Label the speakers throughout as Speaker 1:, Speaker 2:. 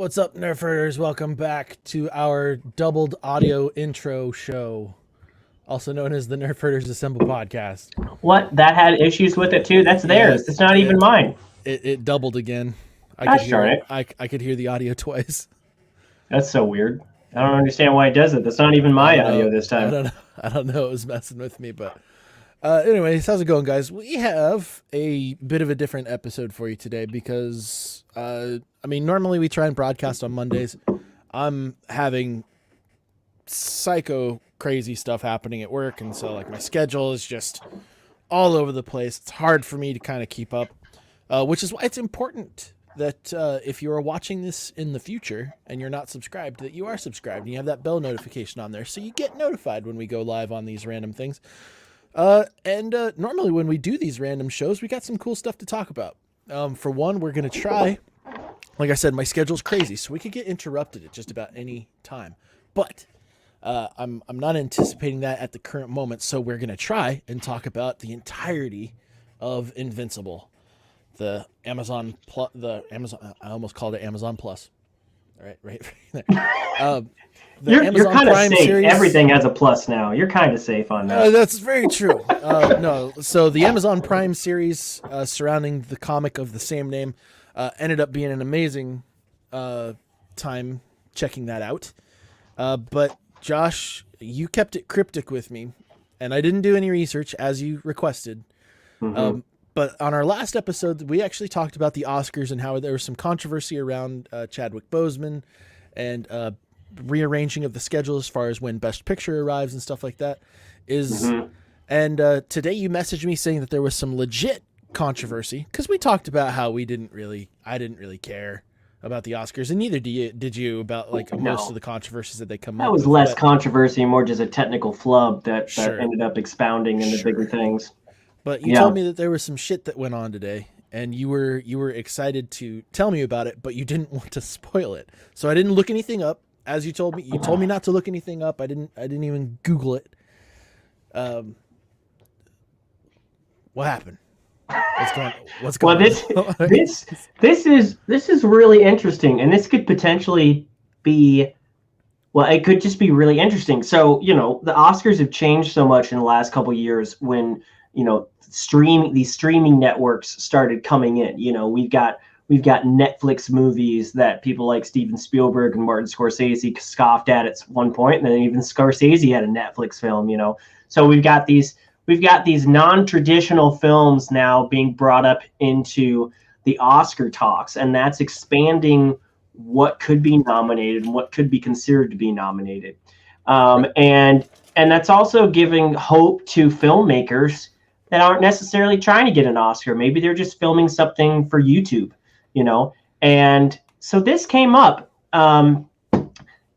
Speaker 1: What's up, Nerfers? Welcome back to our doubled audio intro show, also known as the Nerfers Assemble podcast.
Speaker 2: What? That had issues with it too? That's
Speaker 1: Yeah,
Speaker 2: theirs. It's not even mine.
Speaker 1: it doubled again. I could
Speaker 2: Gosh darn
Speaker 1: hear
Speaker 2: it.
Speaker 1: I could hear the audio twice.
Speaker 2: That's so weird. I don't understand why it does it. That's not even
Speaker 1: I
Speaker 2: my
Speaker 1: don't know.
Speaker 2: audio this time.
Speaker 1: I don't know. It was messing with me, but anyways, how's it going, guys? We have a bit of a different episode for you today because normally we try and broadcast on Mondays. I'm having psycho crazy stuff happening at work, and so like my schedule is just all over the place. It's hard for me to kind of keep up, which is why it's important that if you are watching this in the future and you're not subscribed, that you are subscribed and you have that bell notification on there so you get notified when we go live on these random things. Normally when we do these random shows, we got some cool stuff to talk about. For one, we're going to try, like I said, my schedule's crazy, so we could get interrupted at just about any time. But I'm not anticipating that at the current moment, so we're going to try and talk about the entirety of Invincible. I almost called it Amazon Plus. All right there.
Speaker 2: You're kind of safe.
Speaker 1: Series,
Speaker 2: everything has a plus now. You're kind of safe on that.
Speaker 1: That's very true. So the Amazon Prime series surrounding the comic of the same name ended up being an amazing time checking that out. But Josh, you kept it cryptic with me, and I didn't do any research as you requested.
Speaker 2: Mm-hmm.
Speaker 1: But on our last episode, we actually talked about the Oscars and how there was some controversy around Chadwick Boseman and rearranging of the schedule as far as when Best Picture arrives and stuff like that. And today you messaged me saying that there was some legit controversy because we talked about how I didn't really care about the Oscars, and neither did you about most of the controversies that they come up with.
Speaker 2: That was less controversy, more just a technical flub that ended up expounding into bigger things.
Speaker 1: But you told me that there was some shit that went on today, and you were excited to tell me about it, but you didn't want to spoil it. So I didn't look anything up, as you told me. You told me not to look anything up. I didn't even Google it. What happened? What's going
Speaker 2: on? This is really interesting, and this could potentially be. Well, it could just be really interesting. So, the Oscars have changed so much in the last couple of years when, these streaming networks started coming in. We've got Netflix movies that people like Steven Spielberg and Martin Scorsese scoffed at one point, and then even Scorsese had a Netflix film, So we've got these non-traditional films now being brought up into the Oscar talks, and that's expanding what could be nominated and what could be considered to be nominated. And that's also giving hope to filmmakers that aren't necessarily trying to get an Oscar. Maybe they're just filming something for YouTube, And so this came up, and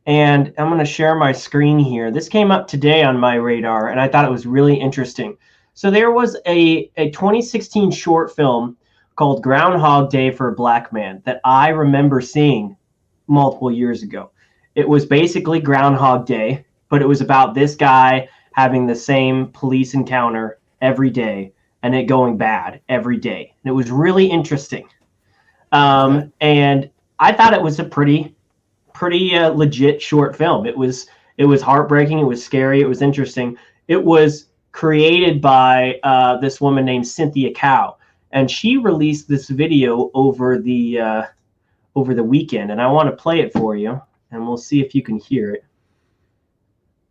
Speaker 2: I'm going to share my screen here. This came up today on my radar, and I thought it was really interesting. So there was a 2016 short film called Groundhog Day for a Black Man that I remember seeing multiple years ago. It was basically Groundhog Day, but it was about this guy having the same police encounter every day and it going bad every day. And it was really interesting. And I thought it was a pretty legit short film. It was heartbreaking. It was scary. It was interesting. It was created by this woman named Cynthia Cow, and she released this video over the weekend. And I want to play it for you, and we'll see if you can hear it.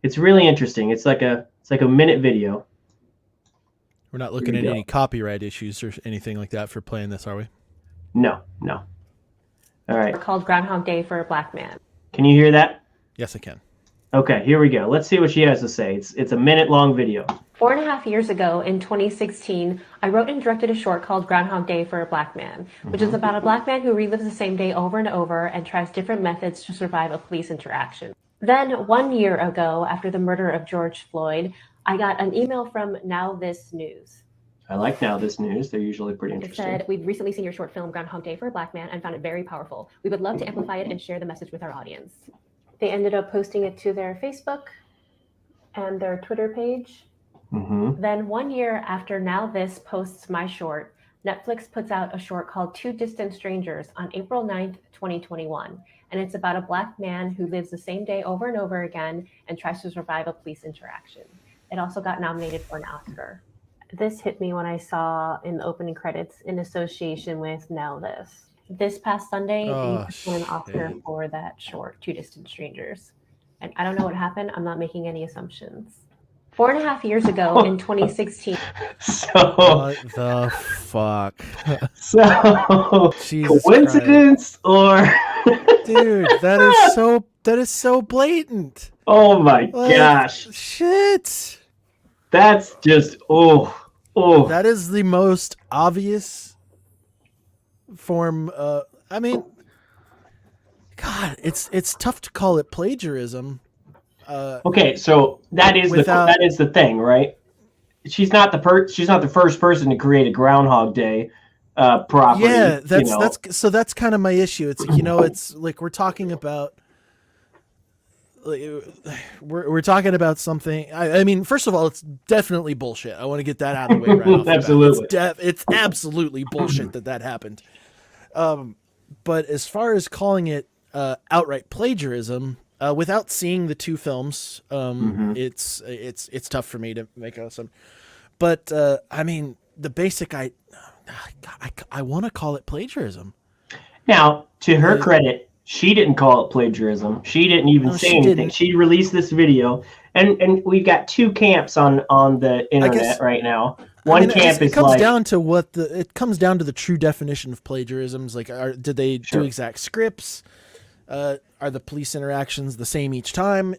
Speaker 2: It's really interesting. It's like a minute video.
Speaker 1: We're not looking at any copyright issues or anything like that for playing this, are we?
Speaker 2: No. All right.
Speaker 3: Called Groundhog Day for a Black Man.
Speaker 2: Can you hear that?
Speaker 1: Yes, I can.
Speaker 2: Okay, here we go. Let's see what she has to say. It's a minute-long video.
Speaker 3: 4.5 years ago, in 2016, I wrote and directed a short called Groundhog Day for a Black Man, which is about a black man who relives the same day over and over and tries different methods to survive a police interaction. Then, 1 year ago, after the murder of George Floyd, I got an email from Now This News.
Speaker 2: I like Now This News. They're usually pretty interesting.
Speaker 3: It said, "We've recently seen your short film, Groundhog Day for a Black Man, and found it very powerful. We would love to amplify it and share the message with our audience." They ended up posting it to their Facebook and their Twitter page. Then 1 year after Now This posts my short, Netflix puts out a short called Two Distant Strangers on April 9th, 2021, and it's about a Black man who lives the same day over and over again and tries to survive a police interaction. It also got nominated for an Oscar. This hit me when I saw in the opening credits in association with Now This. This past Sunday,
Speaker 1: Oh,
Speaker 3: they just won an Oscar for that short, Two Distant Strangers. And I don't know what happened. I'm not making any assumptions. 4.5 years ago in 2016.
Speaker 2: So,
Speaker 1: what the fuck?
Speaker 2: so
Speaker 1: Jesus
Speaker 2: coincidence or
Speaker 1: dude, that is so blatant.
Speaker 2: oh my
Speaker 1: Like,
Speaker 2: gosh.
Speaker 1: shit.
Speaker 2: That's just
Speaker 1: That is the most obvious form. I mean, God, it's tough to call it plagiarism.
Speaker 2: Okay, so that is the thing, right? She's not the first person to create a Groundhog Day property.
Speaker 1: Yeah, that's kind of my issue. It's like, it's like we're talking about. We're talking about something. I mean, first of all, it's definitely bullshit. I want to get that out of the way right off.
Speaker 2: Absolutely,
Speaker 1: it's absolutely bullshit that happened. But as far as calling it outright plagiarism, without seeing the two films, it's tough for me to make some. But I mean, the basic I want to call it plagiarism.
Speaker 2: Now, to her credit, she didn't call it plagiarism. She didn't even say anything. Didn't. She released this video, and we've got two camps on the internet right now. One camp is
Speaker 1: comes down to the true definition of plagiarisms. Like, did they do exact scripts? Are the police interactions the same each time?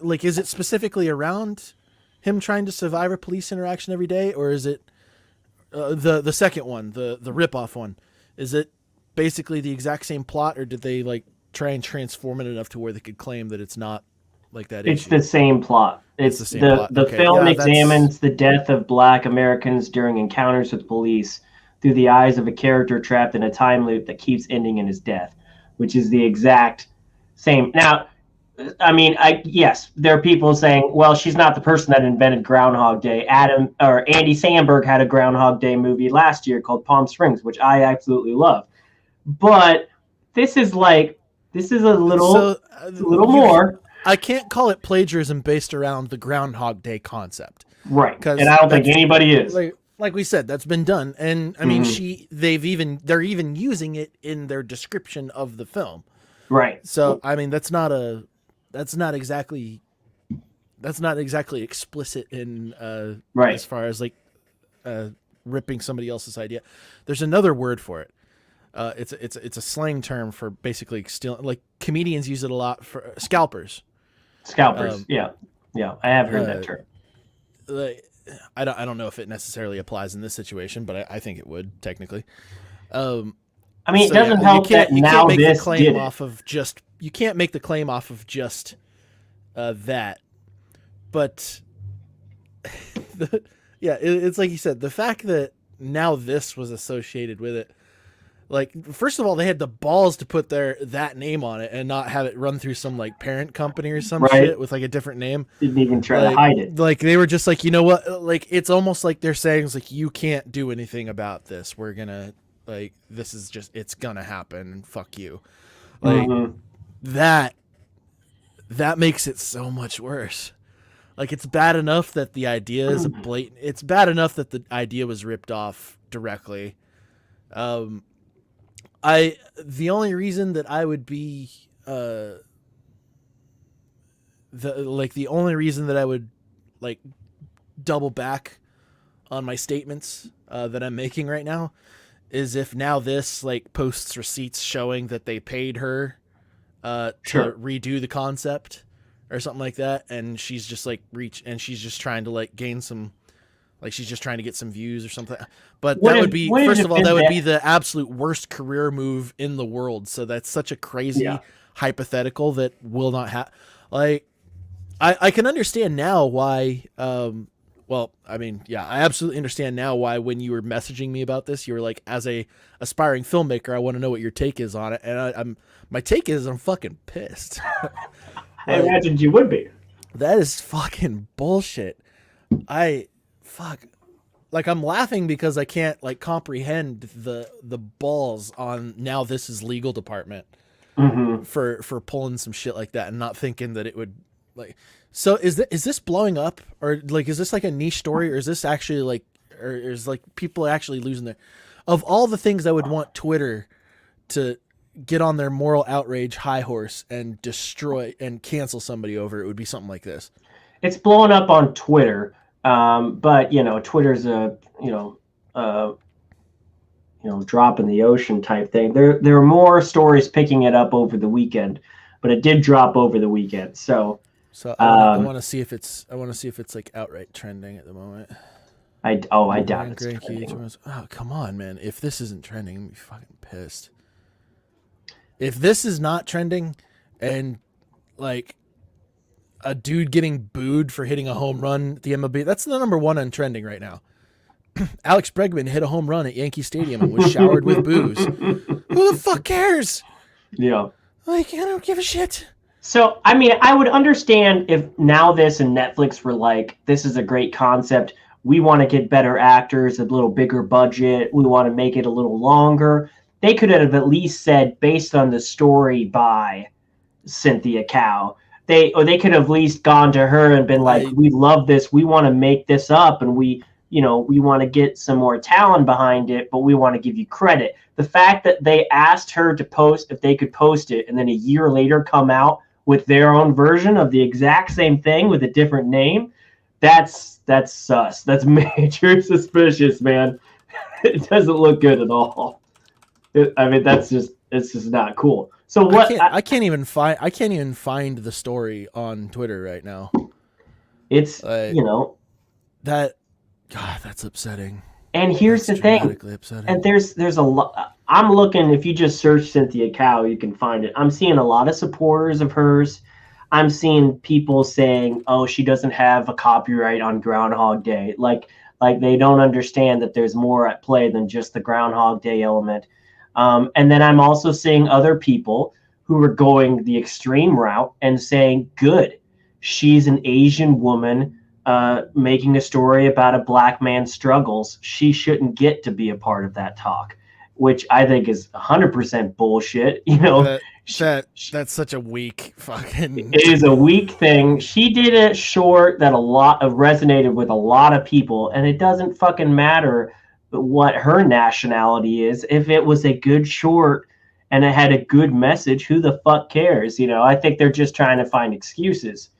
Speaker 1: Like, is it specifically around him trying to survive a police interaction every day, or is it the second one, the ripoff one? Is it basically the exact same plot, or did they like try and transform it enough to where they could claim that it's not like that?
Speaker 2: It's the same plot. It's the same plot. The film examines the death of Black Americans during encounters with police through the eyes of a character trapped in a time loop that keeps ending in his death, which is the exact same. Now, I mean, yes, there are people saying, well, she's not the person that invented Groundhog Day. Andy Samberg had a Groundhog Day movie last year called Palm Springs, which I absolutely love. But this is a little more.
Speaker 1: I can't call it plagiarism based around the Groundhog Day concept,
Speaker 2: right? And I don't think anybody is.
Speaker 1: Like we said, that's been done, and I mean, they're even using it in their description of the film,
Speaker 2: right?
Speaker 1: So I mean, that's not exactly explicit in
Speaker 2: right
Speaker 1: as far as like ripping somebody else's idea. There's another word for it. It's a slang term for basically stealing. Like, comedians use it a lot for scalpers.
Speaker 2: Yeah, I have heard that term.
Speaker 1: I don't know if it necessarily applies in this situation, but I think it would technically. I
Speaker 2: mean, it doesn't help that now this did it.
Speaker 1: You can't make the claim off of just that, but it's like you said, the fact that now this was associated with it. Like, first of all, they had the balls to put that name on it and not have it run through some like parent company or some shit with like a different name.
Speaker 2: Didn't even try to hide it.
Speaker 1: Like, they were just like, you know what? Like, it's almost like they're saying, like, you can't do anything about this. We're gonna, like, this is just, it's gonna happen, and fuck you. Like, that makes it so much worse. Like, it's bad enough that the idea is blatant. It's bad enough that the idea was ripped off directly. The only reason that I would be the only reason that I would like double back on my statements that I'm making right now is if now this like posts receipts showing that they paid her to redo the concept or something like that, and she's just like she's just trying to like gain some. Like, she's just trying to get some views or something. But that would be, first of all, that would be the absolute worst career move in the world. So that's such a crazy hypothetical that will not happen. Like, I can understand now why, I absolutely understand now why when you were messaging me about this, you were like, as a aspiring filmmaker, I want to know what your take is on it. And my take is I'm fucking pissed.
Speaker 2: I imagined you would be.
Speaker 1: That is fucking bullshit. like I'm laughing because I can't like comprehend the balls on now this is legal department for pulling some shit like that and not thinking that it would like. So is this blowing up, or like is this like a niche story, or is this actually like, or is like people actually losing their, of all the things I would want Twitter to get on their moral outrage high horse and destroy and cancel somebody over, it would be something like this.
Speaker 2: It's blowing up on Twitter, but Twitter's a drop in the ocean type thing. There are more stories picking it up over the weekend, but it did drop over the weekend. So
Speaker 1: I want to see if it's like outright trending at the moment.
Speaker 2: I doubt it's trending.
Speaker 1: Oh, come on, man! If this isn't trending, I'm gonna be fucking pissed. If this is not trending, and like a dude getting booed for hitting a home run at the MLB, that's the number one on trending right now. Alex Bregman hit a home run at Yankee Stadium and was showered with boos. Who the fuck cares?
Speaker 2: Yeah.
Speaker 1: Like, I don't give a shit.
Speaker 2: So, I mean, I would understand if Now This and Netflix were like, this is a great concept. We want to get better actors, a little bigger budget. We want to make it a little longer. They could have at least said, based on the story by Cynthia Cao, they could have at least gone to her and been like, we love this. We want to make this up, and we want to get some more talent behind it, but we want to give you credit. The fact that they asked her to post if they could post it, and then a year later come out with their own version of the exact same thing with a different name, that's sus. That's major suspicious, man. It doesn't look good at all. It's just not cool. So what?
Speaker 1: I can't even find the story on Twitter right now.
Speaker 2: It's
Speaker 1: that. God, that's upsetting.
Speaker 2: And here's the thing.
Speaker 1: Upsetting.
Speaker 2: And there's a lot. I'm looking. If you just search Cynthia Cao, you can find it. I'm seeing a lot of supporters of hers. I'm seeing people saying, "Oh, she doesn't have a copyright on Groundhog Day." Like they don't understand that there's more at play than just the Groundhog Day element. And then I'm also seeing other people who are going the extreme route and saying, "Good, she's an Asian woman making a story about a black man's struggles. She shouldn't get to be a part of that talk," which I think is 100% bullshit.
Speaker 1: That's such a weak fucking.
Speaker 2: It is a weak thing. She did a short that resonated with a lot of people, and it doesn't fucking matter what her nationality is. If it was a good short and it had a good message, who the fuck cares? I think they're just trying to find excuses.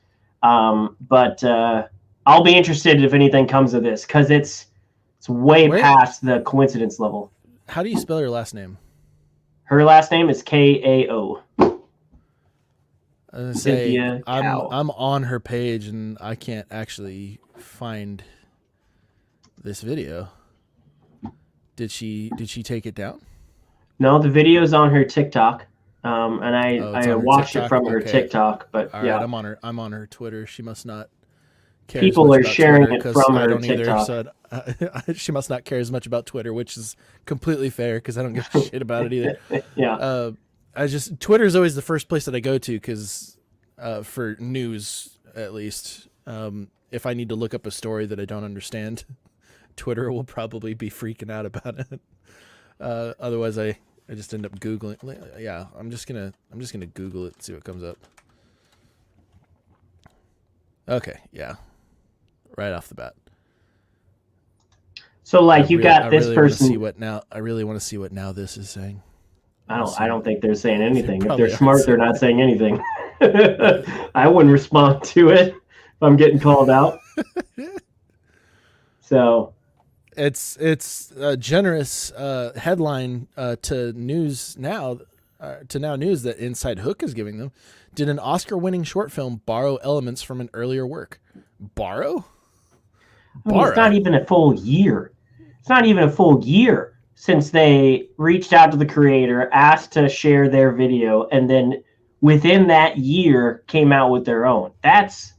Speaker 2: But I'll be interested if anything comes of this, because it's way past the coincidence level.
Speaker 1: How do you spell your last name?
Speaker 2: Her last name is Kao.
Speaker 1: I'm on her page and I can't actually find this video. Did she take it down?
Speaker 2: No, the video's on her TikTok. And I watched it from her TikTok. But
Speaker 1: all
Speaker 2: yeah,
Speaker 1: right, I'm on her Twitter. She must not care.
Speaker 2: People are sharing it from her TikTok.
Speaker 1: So she must not care as much about Twitter, which is completely fair because I don't give a shit about it either.
Speaker 2: Yeah.
Speaker 1: Twitter's always the first place that I go to because for news, at least, if I need to look up a story that I don't understand, Twitter will probably be freaking out about it. Otherwise, I just end up Googling. Yeah, I'm just gonna Google it and see what comes up. Okay, yeah, right off the bat.
Speaker 2: So, like, you got this person.
Speaker 1: I really want to see what Now This is saying.
Speaker 2: I don't think they're saying anything. If they're smart, they're not saying anything. I wouldn't respond to it if I'm getting called out. So.
Speaker 1: It's a generous headline to News Now, to Now News that Inside Hook is giving them. Did an Oscar-winning short film borrow elements from an earlier work? Borrow?
Speaker 2: It's not even a full year. It's not even a full year since they reached out to the creator, asked to share their video, and then within that year came out with their own. That's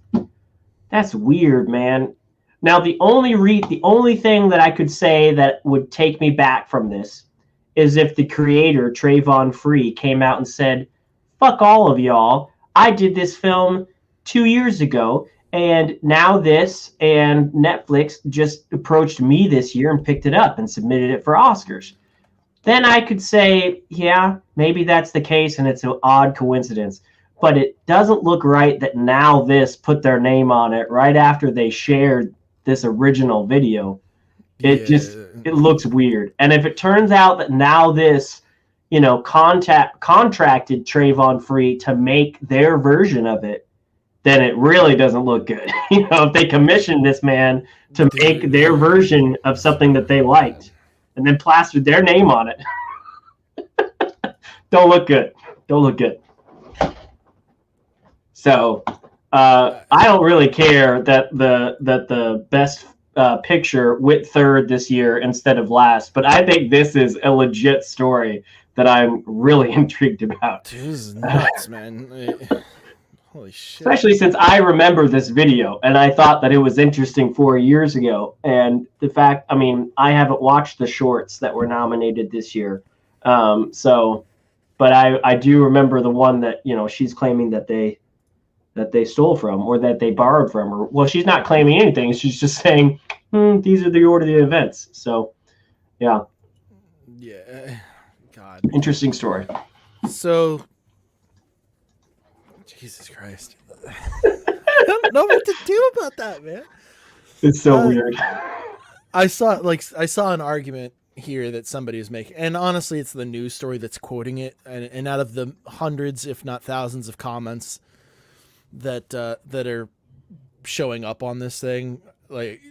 Speaker 2: weird, man. Now, the only thing that I could say that would take me back from this is if the creator, Trayvon Free, came out and said, "Fuck all of y'all. I did this film 2 years ago, And Now This and Netflix just approached me this year and picked it up and submitted it for Oscars. Then I could say, yeah, maybe that's the case and it's an odd coincidence. But it doesn't look right that Now This put their name on it right after they shared this original video. It looks weird. And if it turns out that Now This, contracted Trayvon Free to make their version of it, then it really doesn't look good. If they commissioned this man to make their version of something that they liked and then plastered their name on it, don't look good. So I don't really care that the best picture went third this year instead of last, but I think this is a legit story that I'm really intrigued about.
Speaker 1: This is nuts, man. Holy shit.
Speaker 2: Especially since I remember this video and I thought that it was interesting 4 years ago. And the fact, I haven't watched the shorts that were nominated this year. But I do remember the one that, she's claiming that they stole from or that they borrowed from her. Well, she's not claiming anything. She's just saying, these are the order of the events. So, yeah.
Speaker 1: Yeah. God.
Speaker 2: Interesting story.
Speaker 1: So, Jesus Christ. I don't know what to do about that, man.
Speaker 2: It's so weird.
Speaker 1: I saw an argument here that somebody is making, and honestly, it's the news story that's quoting it. And out of the hundreds, if not thousands, of comments that are showing up on this thing, like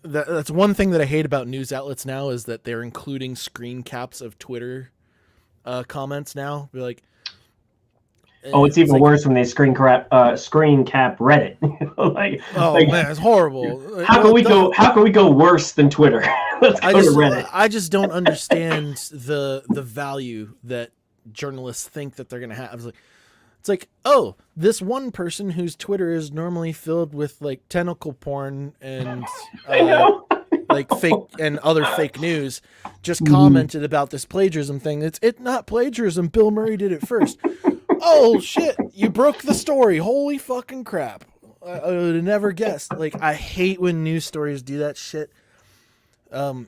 Speaker 1: that's one thing that I hate about news outlets now is that they're including screen caps of Twitter comments now. Be like.
Speaker 2: Oh, it's even worse when they screen cap Reddit.
Speaker 1: Man, it's horrible.
Speaker 2: How can we go worse than Twitter? Let's go to Reddit.
Speaker 1: I just don't understand the value that journalists think that they're gonna have. It's like, oh, this one person whose Twitter is normally filled with like tentacle porn and like fake and other fake news just commented about this plagiarism thing. It's not plagiarism. Bill Murray did it first. Oh shit, you broke the story. Holy fucking crap. I would have never guessed. Like, I hate when news stories do that shit. Yeah.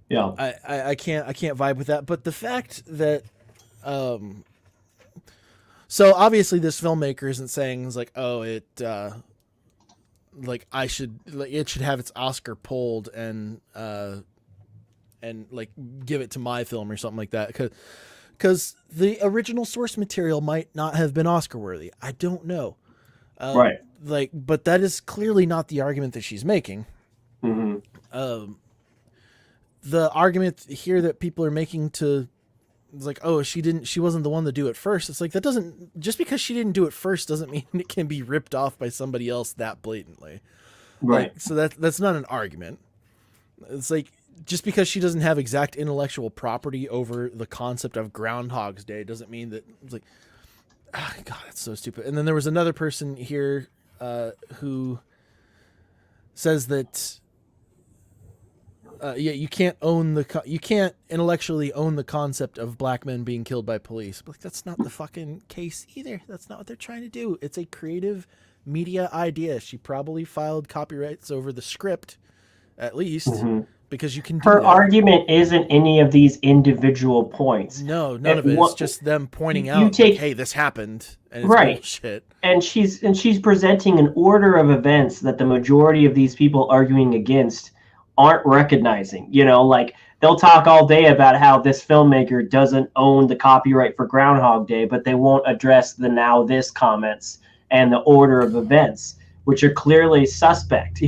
Speaker 1: I can't vibe with that. But the fact that so obviously this filmmaker isn't saying it's like, oh, it it should have its Oscar pulled and like give it to my film or something like that. Because the original source material might not have been Oscar worthy. I don't know.
Speaker 2: Right.
Speaker 1: But that is clearly not the argument that she's making.
Speaker 2: Mm-hmm.
Speaker 1: The argument here that people are making it's like, oh, she wasn't the one to do it first. It's like, that doesn't, just because she didn't do it first doesn't mean it can be ripped off by somebody else that blatantly.
Speaker 2: Right.
Speaker 1: So that's not an argument. It's like, just because she doesn't have exact intellectual property over the concept of Groundhog's Day doesn't mean that it's like, God, that's so stupid. And then there was another person here who says that you can't intellectually own the concept of black men being killed by police. But that's not the fucking case either. That's not what they're trying to do. It's a creative media idea. She probably filed copyrights over the script, at least. Mm-hmm. Because you can do
Speaker 2: her
Speaker 1: that.
Speaker 2: Argument isn't any of these individual points.
Speaker 1: No, none of it. It's just them pointing out, like, hey, this happened, and it's bullshit.
Speaker 2: And she's presenting an order of events that the majority of these people arguing against aren't recognizing. Like, they'll talk all day about how this filmmaker doesn't own the copyright for Groundhog Day, but they won't address the Now This comments and the order of events, which are clearly suspect.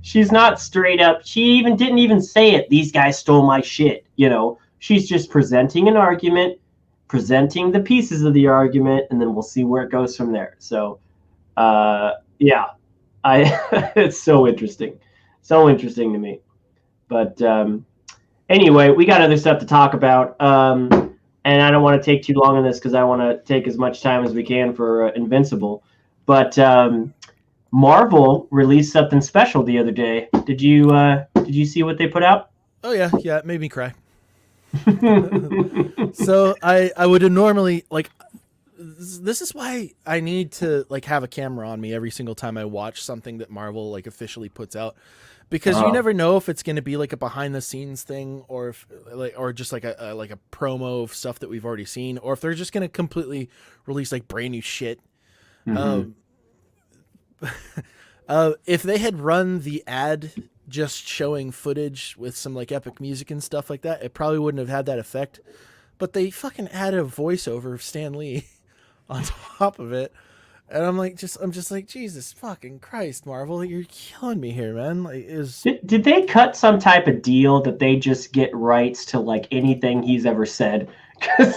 Speaker 2: She's not straight up. She didn't even say it. These guys stole my shit. She's just presenting an argument, presenting the pieces of the argument, and then we'll see where it goes from there. So, it's so interesting. So interesting to me. But anyway, we got other stuff to talk about. And I don't want to take too long on this because I want to take as much time as we can for Invincible. But Marvel released something special the other day. Did you see what they put out?
Speaker 1: Oh yeah, it made me cry. So I would have normally, like, this is why I need to like have a camera on me every single time I watch something that Marvel like officially puts out, because you never know if it's going to be like a behind the scenes thing, or if like, or just like a promo of stuff that we've already seen, or if they're just going to completely release like brand new shit.
Speaker 2: Mhm.
Speaker 1: If they had run the ad just showing footage with some like epic music and stuff like that, it probably wouldn't have had that effect. But they fucking added a voiceover of Stan Lee on top of it. And I'm just like, Jesus fucking Christ, Marvel, you're killing me here, man. Like,
Speaker 2: Did they cut some type of deal that they just get rights to like anything he's ever said? Because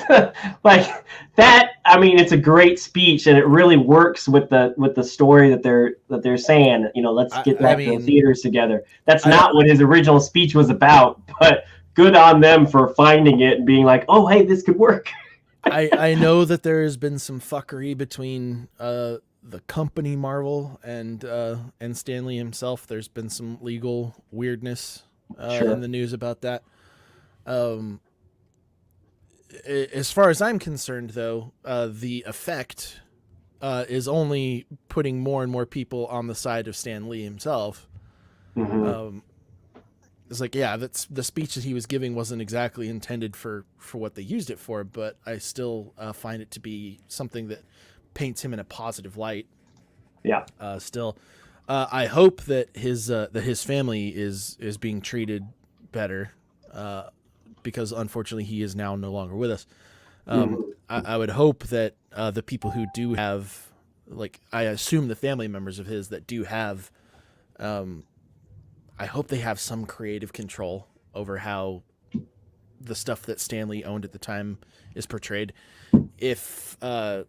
Speaker 2: like that, I mean, it's a great speech and it really works with the story that they're saying. You know, let's get back to the theaters together. That's not what his original speech was about, but good on them for finding it and being like, oh, hey, this could work.
Speaker 1: I know that there has been some fuckery between the company Marvel and Stan Lee himself. There's been some legal weirdness in the news about that. As far as I'm concerned, though, the effect is only putting more and more people on the side of Stan Lee himself.
Speaker 2: Mm-hmm.
Speaker 1: It's like, yeah, that's the speech that he was giving wasn't exactly intended for what they used it for, but I still find it to be something that paints him in a positive light.
Speaker 2: Yeah.
Speaker 1: Still, I hope that his family is being treated better, because unfortunately he is now no longer with us. I would hope that the people who do have, like, I assume the family members of his that do have, I hope they have some creative control over how the stuff that Stan Lee owned at the time is portrayed. But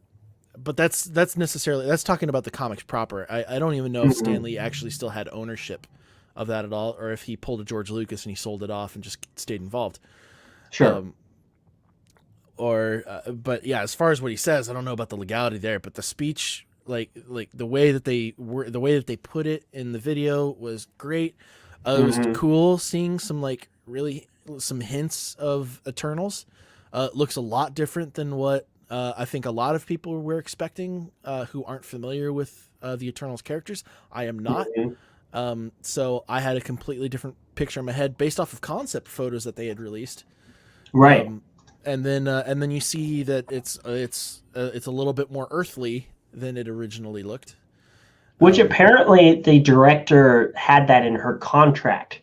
Speaker 1: that's talking about the comics proper. I don't even know if Stan Lee actually still had ownership of that at all, or if he pulled a George Lucas and he sold it off and just stayed involved.
Speaker 2: Sure.
Speaker 1: But yeah, as far as what he says, I don't know about the legality there, but the speech, like the way that they put it in the video was great. It was cool seeing some some hints of Eternals. Looks a lot different than what I think a lot of people were expecting who aren't familiar with the Eternals characters. I am not. So I had a completely different picture in my head based off of concept photos that they had released.
Speaker 2: Right.
Speaker 1: And then you see that it's a little bit more earthly than it originally looked.
Speaker 2: Which apparently the director had that in her contract,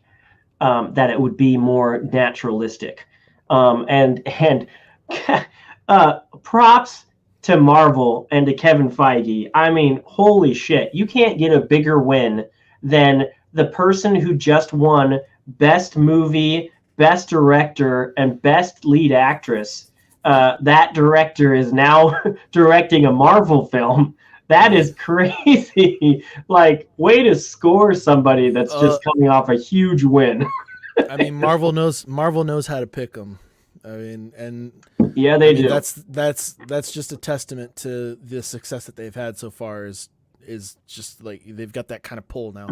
Speaker 2: that it would be more naturalistic. And props to Marvel and to Kevin Feige. I mean, holy shit. You can't get a bigger win than the person who just won Best Movie, Best Director, and Best Lead Actress. That director is now directing a Marvel film. That is crazy. Like, way to score somebody that's just coming off a huge win.
Speaker 1: I mean, Marvel knows how to pick them. I mean, and
Speaker 2: yeah, they do.
Speaker 1: That's just a testament to the success that they've had so far. Is just like they've got that kind of pull now.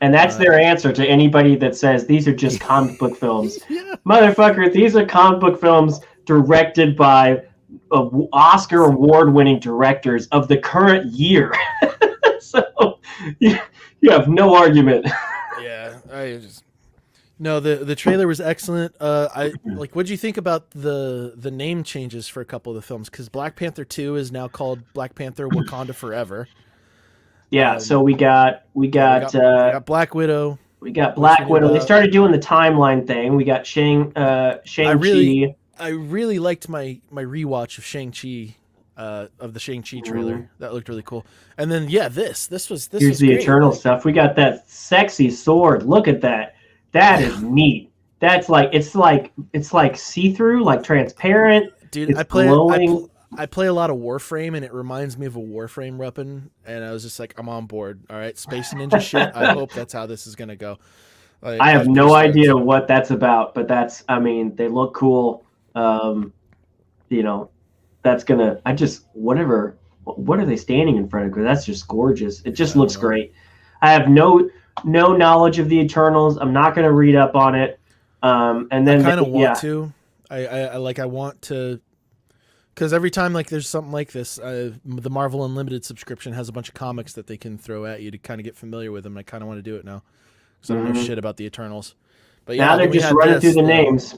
Speaker 2: And that's their answer to anybody that says these are just comic book films. Yeah. Motherfucker, these are comic book films directed by Oscar award-winning directors of the current year. So you have no argument.
Speaker 1: Yeah, the trailer was excellent. What'd you think about the name changes for a couple of the films? Because Black Panther 2 is now called Black Panther: Wakanda Forever.
Speaker 2: Yeah, so we got
Speaker 1: Black Widow.
Speaker 2: We got Black Widow. They started doing the timeline thing. We got Shang-Chi.
Speaker 1: I really liked my rewatch of Shang-Chi, of the Shang-Chi trailer. That looked really cool. And then this was
Speaker 2: Here's the
Speaker 1: great.
Speaker 2: Eternal stuff. We got that sexy sword. Look at that. That is neat. That's it's like see-through, like transparent.
Speaker 1: Dude,
Speaker 2: it's glowing.
Speaker 1: I play a lot of Warframe, and it reminds me of a Warframe weapon, and I was just like, I'm on board. All right, Space Ninja shit. I hope that's how this is gonna go.
Speaker 2: Like, I have no idea what that's about, but they look cool. That's gonna. Whatever. What are they standing in front of? Because that's just gorgeous. It just looks great. I have no knowledge of the Eternals. I'm not gonna read up on it. And then
Speaker 1: I kind of want to. I want to Because every time like there's something like this, the Marvel Unlimited subscription has a bunch of comics that they can throw at you to kind of get familiar with them. I kind of want to do it now because I don't know shit about the Eternals. But yeah,
Speaker 2: now they're just running through the names.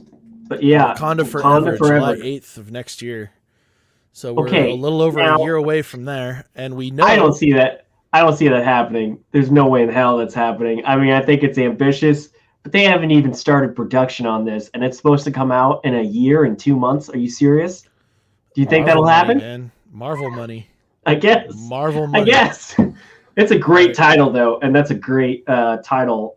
Speaker 2: But yeah,
Speaker 1: Wakanda Forever, July 8th of next year. So we're a little over a year away from there, and we know
Speaker 2: I don't see that happening. There's no way in hell that's happening. I mean, I think it's ambitious, but they haven't even started production on this, and it's supposed to come out in a year and 2 months. Are you serious? Do you think that'll happen?
Speaker 1: Man. Marvel money.
Speaker 2: I guess.
Speaker 1: Marvel money.
Speaker 2: I guess. It's a great title, though, and that's a great title.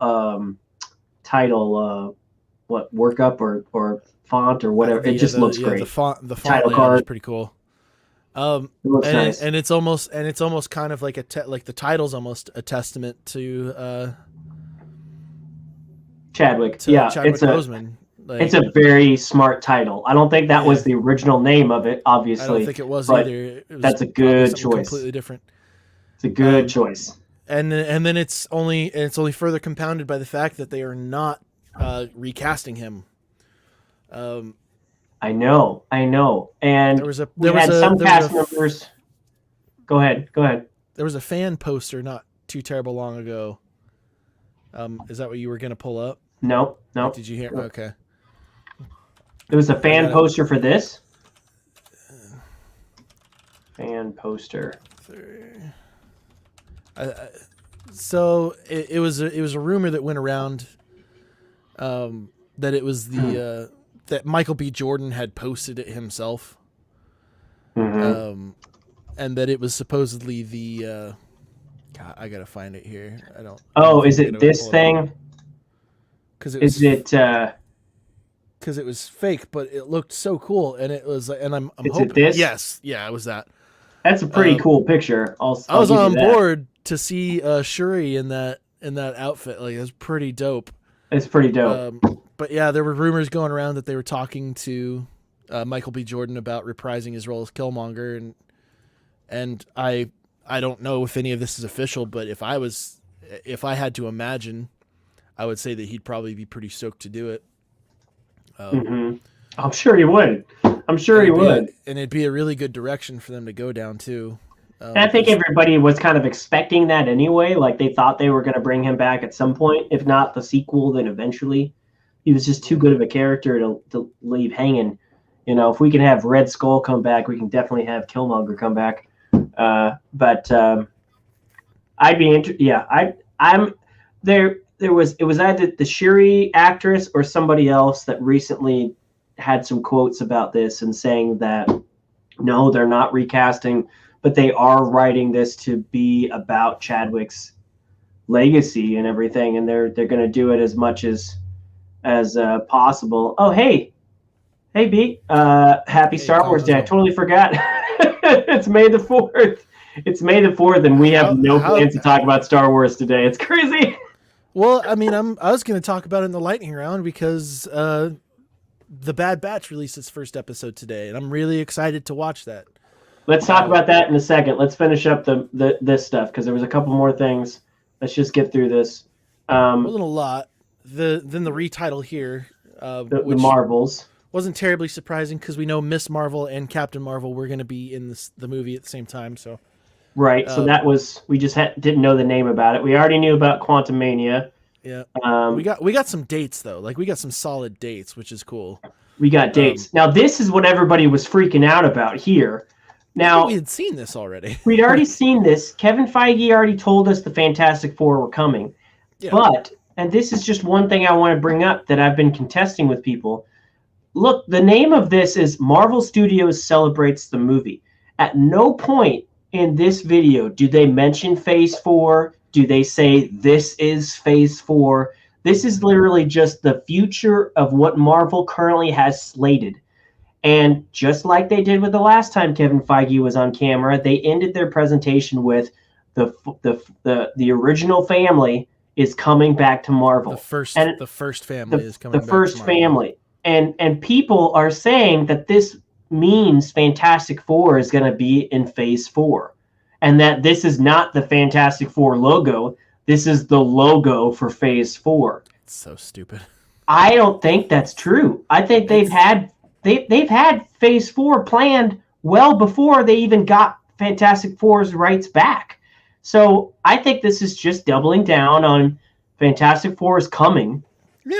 Speaker 2: What workup or font or whatever? It just looks great.
Speaker 1: The font layout is pretty cool.
Speaker 2: It looks nice.
Speaker 1: And it's almost kind of like like the title's almost a testament to
Speaker 2: Chadwick.
Speaker 1: Chadwick Boseman.
Speaker 2: It's a very smart title. I don't think that was the original name of it, obviously.
Speaker 1: I don't think it was either.
Speaker 2: That's a good choice.
Speaker 1: Completely different.
Speaker 2: It's a good choice.
Speaker 1: And then it's only further compounded by the fact that they are not recasting him.
Speaker 2: I know. And we had some cast members. Go ahead.
Speaker 1: There was a fan poster not too terrible long ago. Is that what you were going to pull up?
Speaker 2: No.
Speaker 1: Did you hear? Okay.
Speaker 2: There was a fan poster for this. Fan poster.
Speaker 1: So it was a rumor that went around that it was that Michael B. Jordan had posted it himself, and that it was supposedly the. God, I gotta find it here. I don't.
Speaker 2: Oh, is it this thing? Because
Speaker 1: it was fake, but it looked so cool, and it was, and I'm hoping.
Speaker 2: It this?
Speaker 1: Yes, yeah, it was that.
Speaker 2: That's a pretty cool picture. I
Speaker 1: was on board to see Shuri in that outfit. Like, it was pretty dope.
Speaker 2: It's pretty dope.
Speaker 1: But yeah, there were rumors going around that they were talking to Michael B. Jordan about reprising his role as Killmonger, and I don't know if any of this is official, but if I had to imagine, I would say that he'd probably be pretty stoked to do it.
Speaker 2: I'm sure he would. And
Speaker 1: it'd be a really good direction for them to go down too.
Speaker 2: And I think everybody was kind of expecting that anyway. Like, they thought they were going to bring him back at some point. If not the sequel, then eventually. He was just too good of a character to leave hanging. You know, if we can have Red Skull come back, we can definitely have Killmonger come back. But I'd be interested. Yeah, I'm there. It was either the Shuri actress or somebody else that recently had some quotes about this and saying that no, they're not recasting, but they are writing this to be about Chadwick's legacy and everything, and they're going to do it as much as possible. Oh, hey B, happy Star Wars Day! I totally forgot. It's May the 4th. It's May the 4th, and we have no plans to talk about Star Wars today. It's crazy.
Speaker 1: Well, I mean, I was going to talk about it in the lightning round because The Bad Batch released its first episode today, and I'm really excited to watch that.
Speaker 2: Let's talk about that in a second. Let's finish up this stuff because there was a couple more things. Let's just get through this.
Speaker 1: Wasn't a lot. Then the retitle here,
Speaker 2: the Marvels,
Speaker 1: wasn't terribly surprising because we know Miss Marvel and Captain Marvel were going to be in the movie at the same time. So
Speaker 2: right. So that was, we just didn't know the name about it. We already knew about Quantumania.
Speaker 1: Yeah. We got some dates though. Like, we got some solid dates, which is cool.
Speaker 2: We got dates. Now this is what everybody was freaking out about here. Now
Speaker 1: we had seen this already.
Speaker 2: We'd already seen this. Kevin Feige already told us the Fantastic Four were coming. Yeah. But, and this is just one thing I want to bring up that I've been contesting with people. Look, the name of this is Marvel Studios Celebrates the Movie. At no point in this video do they mention Phase 4. Do they say this is Phase 4? This is literally just the future of what Marvel currently has slated. And just like they did with the last time Kevin Feige was on camera, they ended their presentation with the original family is coming back to Marvel.
Speaker 1: The first family is coming back to Marvel.
Speaker 2: The first family. And people are saying that this means Fantastic Four is going to be in Phase 4. And that this is not the Fantastic Four logo. This is the logo for Phase 4.
Speaker 1: It's so stupid.
Speaker 2: I don't think that's true. I think they've had Phase 4 planned well before they even got Fantastic Four's rights back. So I think this is just doubling down on Fantastic Four is coming,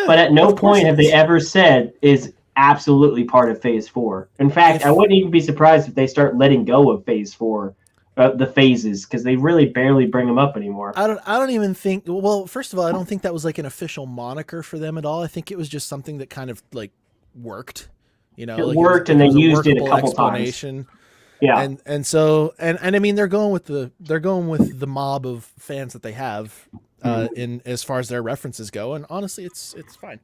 Speaker 2: but at no point have they ever said is absolutely part of Phase 4. In fact, I wouldn't even be surprised if they start letting go of Phase 4, the phases, because they really barely bring them up anymore.
Speaker 1: I don't even think. Well, first of all, I don't think that was like an official moniker for them at all. I think it was just something that kind of like worked. You know,
Speaker 2: it worked, and they used it a couple times. Yeah,
Speaker 1: and so I mean they're going with the mob of fans that they have in as far as their references go, and honestly, it's fine.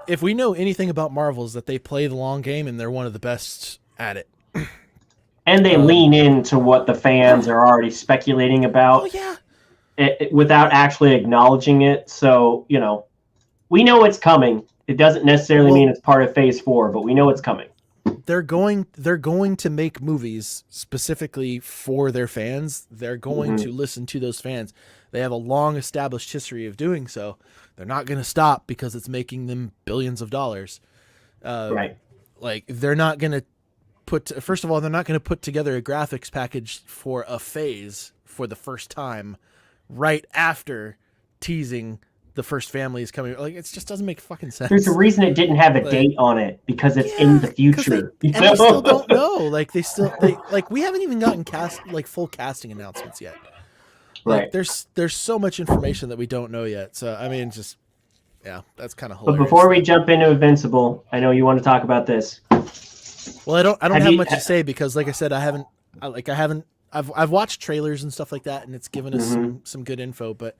Speaker 1: If we know anything about Marvel is that they play the long game and they're one of the best at it.
Speaker 2: And they lean into what the fans are already speculating about.
Speaker 1: Oh yeah.
Speaker 2: Without actually acknowledging it. So, you know, we know it's coming. It doesn't necessarily mean it's part of Phase 4, but we know it's coming.
Speaker 1: They're going to make movies specifically for their fans. They're going to listen to those fans. They have a long established history of doing so. They're not going to stop because it's making them billions of dollars.
Speaker 2: Right.
Speaker 1: Like they're not going to first of all, they're not going to put together a graphics package for a phase for the first time right after teasing the first family is coming. Like it just doesn't make fucking sense.
Speaker 2: There's a reason it didn't have a date on it, because it's in the future.
Speaker 1: They still don't know. Like they we haven't even gotten full casting announcements yet. Like,
Speaker 2: right.
Speaker 1: There's so much information that we don't know yet. So I mean, just that's kind of hilarious.
Speaker 2: But before we jump into Invincible, I know you want to talk about this.
Speaker 1: Well, I don't have much to say because, like I said, I've watched trailers and stuff like that, and it's given us some good info, but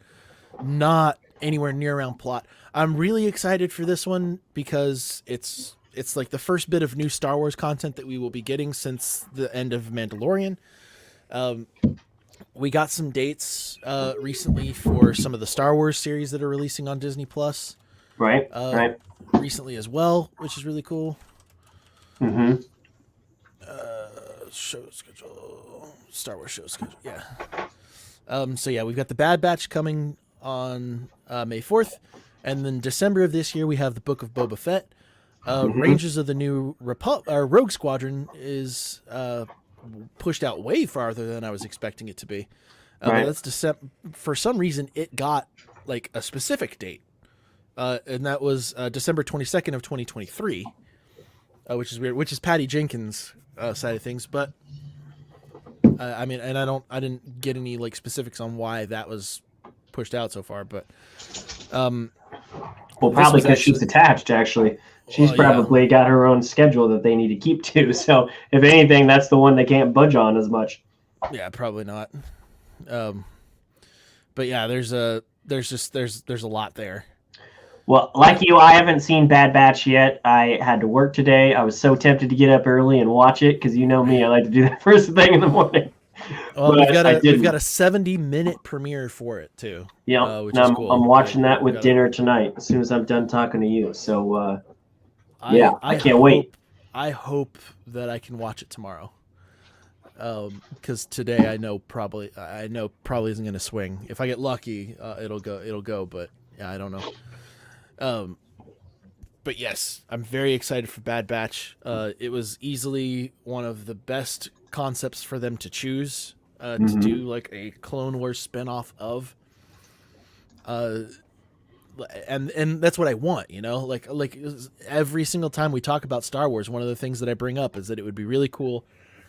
Speaker 1: not anywhere near around plot. I'm really excited for this one because it's like the first bit of new Star Wars content that we will be getting since the end of Mandalorian. We got some dates recently for some of the Star Wars series that are releasing on Disney Plus.
Speaker 2: Right.
Speaker 1: Recently as well, which is really cool. Show schedule, Star Wars show schedule. Yeah. So yeah, we've got the Bad Batch coming on May 4th, and then December of this year we have the Book of Boba Fett. Rangers of the New Rogue Squadron is pushed out way farther than I was expecting it to be.
Speaker 2: Right.
Speaker 1: That's December. For some reason, it got like a specific date, and that was December 22nd of 2023. Which is weird, which is Patty Jenkins' side of things, but I mean, and I didn't get any like specifics on why that was pushed out so far, but
Speaker 2: well, probably because she's attached. Actually, she's probably got her own schedule that they need to keep to. So, if anything, that's the one they can't budge on as much.
Speaker 1: Yeah, probably not. But yeah, there's a lot there.
Speaker 2: Well, like you, I haven't seen Bad Batch yet. I had to work today. I was so tempted to get up early and watch it because you know me, I like to do that first thing in the morning.
Speaker 1: Well, we've got a 70-minute premiere for it too.
Speaker 2: Yeah,
Speaker 1: which is cool.
Speaker 2: I'm watching that with dinner tonight as soon as I'm done talking to you. So, I can't wait.
Speaker 1: I hope that I can watch it tomorrow. Because today I know probably isn't going to swing. If I get lucky, it'll go. But yeah, I don't know. But yes, I'm very excited for Bad Batch. It was easily one of the best concepts for them to choose to do like a Clone Wars spinoff of. And that's what I want, you know, like every single time we talk about Star Wars, one of the things that I bring up is that it would be really cool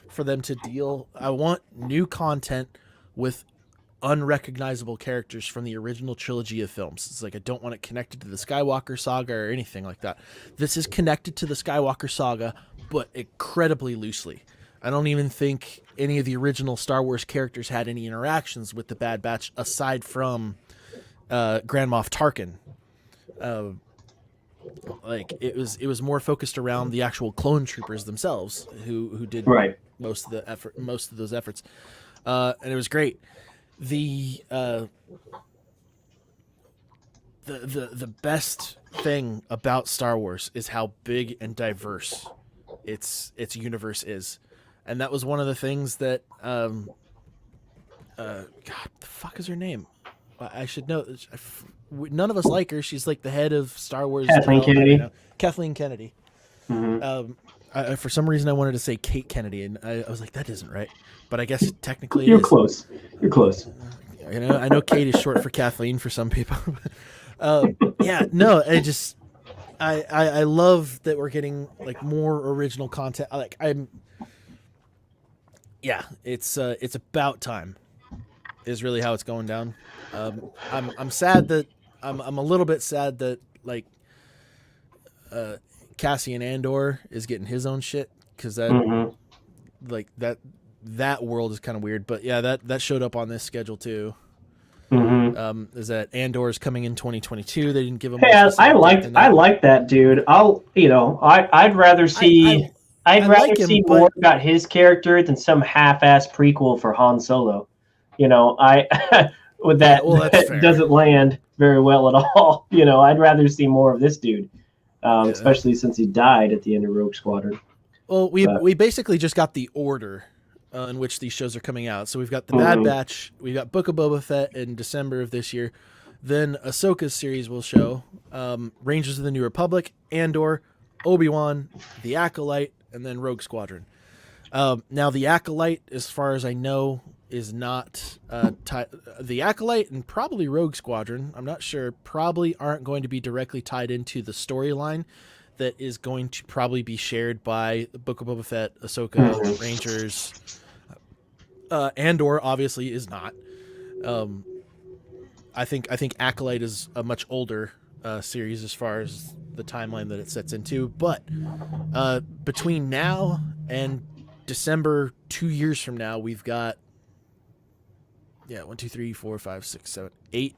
Speaker 1: for them to deal. I want new content with unrecognizable characters from the original trilogy of films. It's like I don't want it connected to the Skywalker saga or anything like that. This is connected to the Skywalker saga, but incredibly loosely. I don't even think any of the original Star Wars characters had any interactions with the Bad Batch aside from Grand Moff Tarkin. Like it was more focused around the actual clone troopers themselves who did most of those efforts, and it was great. The best thing about Star Wars is how big and diverse its universe is, and that was one of the things that God, the fuck is her name? I should know. None of us like her. She's like the head of Star Wars.
Speaker 2: Kathleen Kennedy.
Speaker 1: Kathleen Kennedy. for some reason I wanted to say Kate Kennedy, and I was like, that isn't right. But I guess technically
Speaker 2: You're
Speaker 1: it is.
Speaker 2: close. You're close.
Speaker 1: I know Kate is short for Kathleen for some people. Yeah, no, I love that we're getting like more original content. It's about time, is really how it's going down. I'm sad that I'm a little bit sad that like Cassian Andor is getting his own shit, because that like that world is kind of weird. But yeah, that showed up on this schedule too. Is that Andor is coming in 2022? They didn't give him.
Speaker 2: Yeah, I like that dude. I'd rather see more about his character than some half-ass prequel for Han Solo. With that, that doesn't land very well at all. I'd rather see more of this dude, especially since he died at the end of Rogue Squadron.
Speaker 1: Well, we basically just got the order in which these shows are coming out. So we've got the Bad Batch, we've got Book of Boba Fett in December of this year, then Ahsoka's series will show, Rangers of the New Republic, Andor, Obi-Wan, The Acolyte, and then Rogue Squadron. Now the Acolyte, as far as I know, is not The Acolyte and probably Rogue Squadron, I'm not sure, probably aren't going to be directly tied into the storyline that is going to probably be shared by Book of Boba Fett, Ahsoka, Rangers. Andor obviously is not. I think Acolyte is a much older series as far as the timeline that it sets into. But between now and December, 2 years from now, we've got 1, 2, 3, 4, 5, 6, 7, 8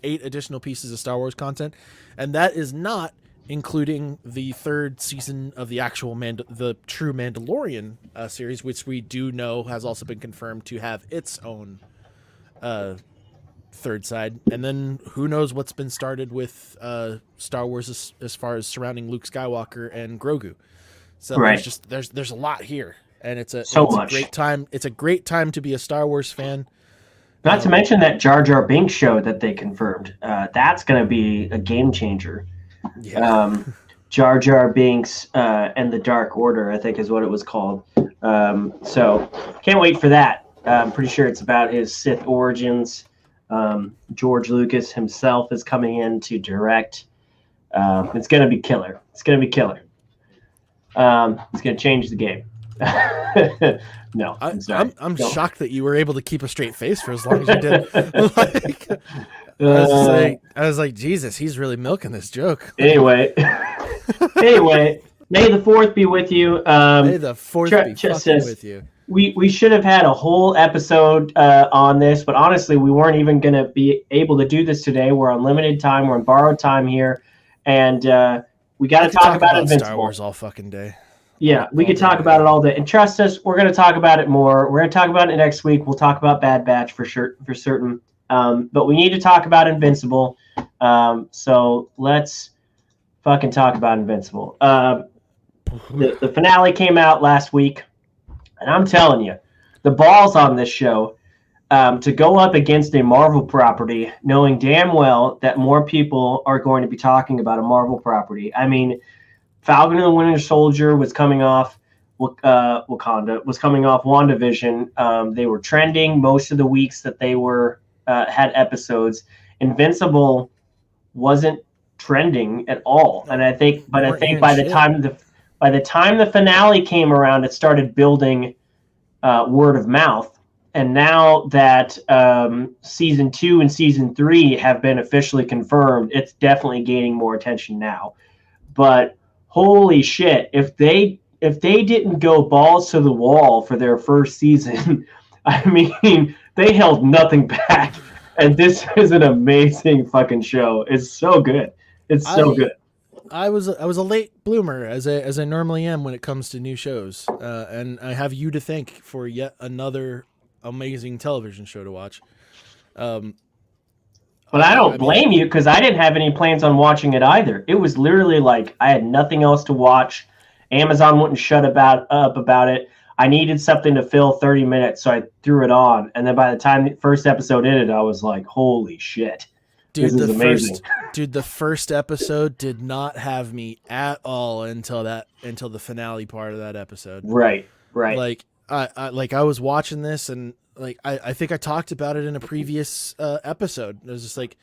Speaker 1: additional pieces of Star Wars content, and that is not including the 3rd season of the actual the true Mandalorian series, which we do know has also been confirmed to have its own 3rd side. And then who knows what's been started with Star Wars as far as surrounding Luke Skywalker and Grogu. So there's a lot here, and it's a great time. It's a great time to be a Star Wars fan.
Speaker 2: Not to mention that Jar Jar Binks show that they confirmed. That's going to be a game changer. Yeah. Jar Jar Binks and the Dark Order, I think is what it was called. So can't wait for that. I'm pretty sure it's about his Sith origins. George Lucas himself is coming in to direct. It's going to be killer. It's going to change the game. No,
Speaker 1: I'm shocked that you were able to keep a straight face for as long as you did. I was like, Jesus, he's really milking this joke.
Speaker 2: Anyway, may the 4th be with you.
Speaker 1: May the 4th be with you.
Speaker 2: We should have had a whole episode on this, but honestly, we weren't even going to be able to do this today. We're on limited time. We're on borrowed time here, and we got to talk about Invincible.
Speaker 1: Star Wars all fucking day.
Speaker 2: Yeah, we could talk about it all day. And trust us, we're going to talk about it more. We're going to talk about it next week. We'll talk about Bad Batch for certain. But we need to talk about Invincible. So let's fucking talk about Invincible. The finale came out last week, and I'm telling you, the balls on this show to go up against a Marvel property, knowing damn well that more people are going to be talking about a Marvel property. I mean, Falcon and the Winter Soldier was coming off Wakanda, was coming off WandaVision. They were trending most of the weeks that they were had episodes. Invincible wasn't trending at all, and I think by the time the finale came around, it started building word of mouth. And now that season 2 and season 3 have been officially confirmed, it's definitely gaining more attention now. But holy shit, if they didn't go balls to the wall for their first season, I mean, they held nothing back. And this is an amazing fucking show. It's so good. It's so good.
Speaker 1: I was a late bloomer, as I normally am when it comes to new shows, and I have you to thank for yet another amazing television show to watch.
Speaker 2: But I don't blame you, because I didn't have any plans on watching it either. It was literally like I had nothing else to watch. Amazon wouldn't shut up about it. I needed something to fill 30 minutes, so I threw it on. And then by the time the first episode ended, I was like, holy shit.
Speaker 1: Dude,
Speaker 2: This is amazing.
Speaker 1: The first episode did not have me at all until the finale part of that episode.
Speaker 2: Right.
Speaker 1: Like I was watching this, and like I think I talked about it in a previous episode. It was just like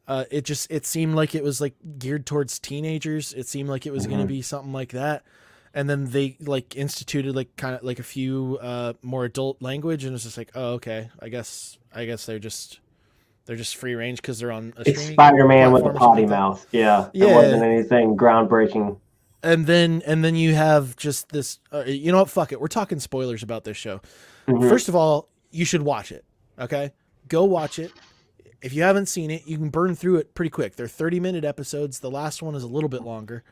Speaker 1: it seemed like it was like geared towards teenagers. It seemed like it was going to be something like that. And then they like instituted like kind of like a few more adult language, and it's just like, oh, okay, I guess they're just free range because they're on a
Speaker 2: It's Spider-Man with a potty mouth. Yeah. It wasn't anything groundbreaking.
Speaker 1: And then you have just this. You know what? Fuck it. We're talking spoilers about this show. First of all, you should watch it. Okay, go watch it. If you haven't seen it, you can burn through it pretty quick. They're 30-minute episodes. The last one is a little bit longer.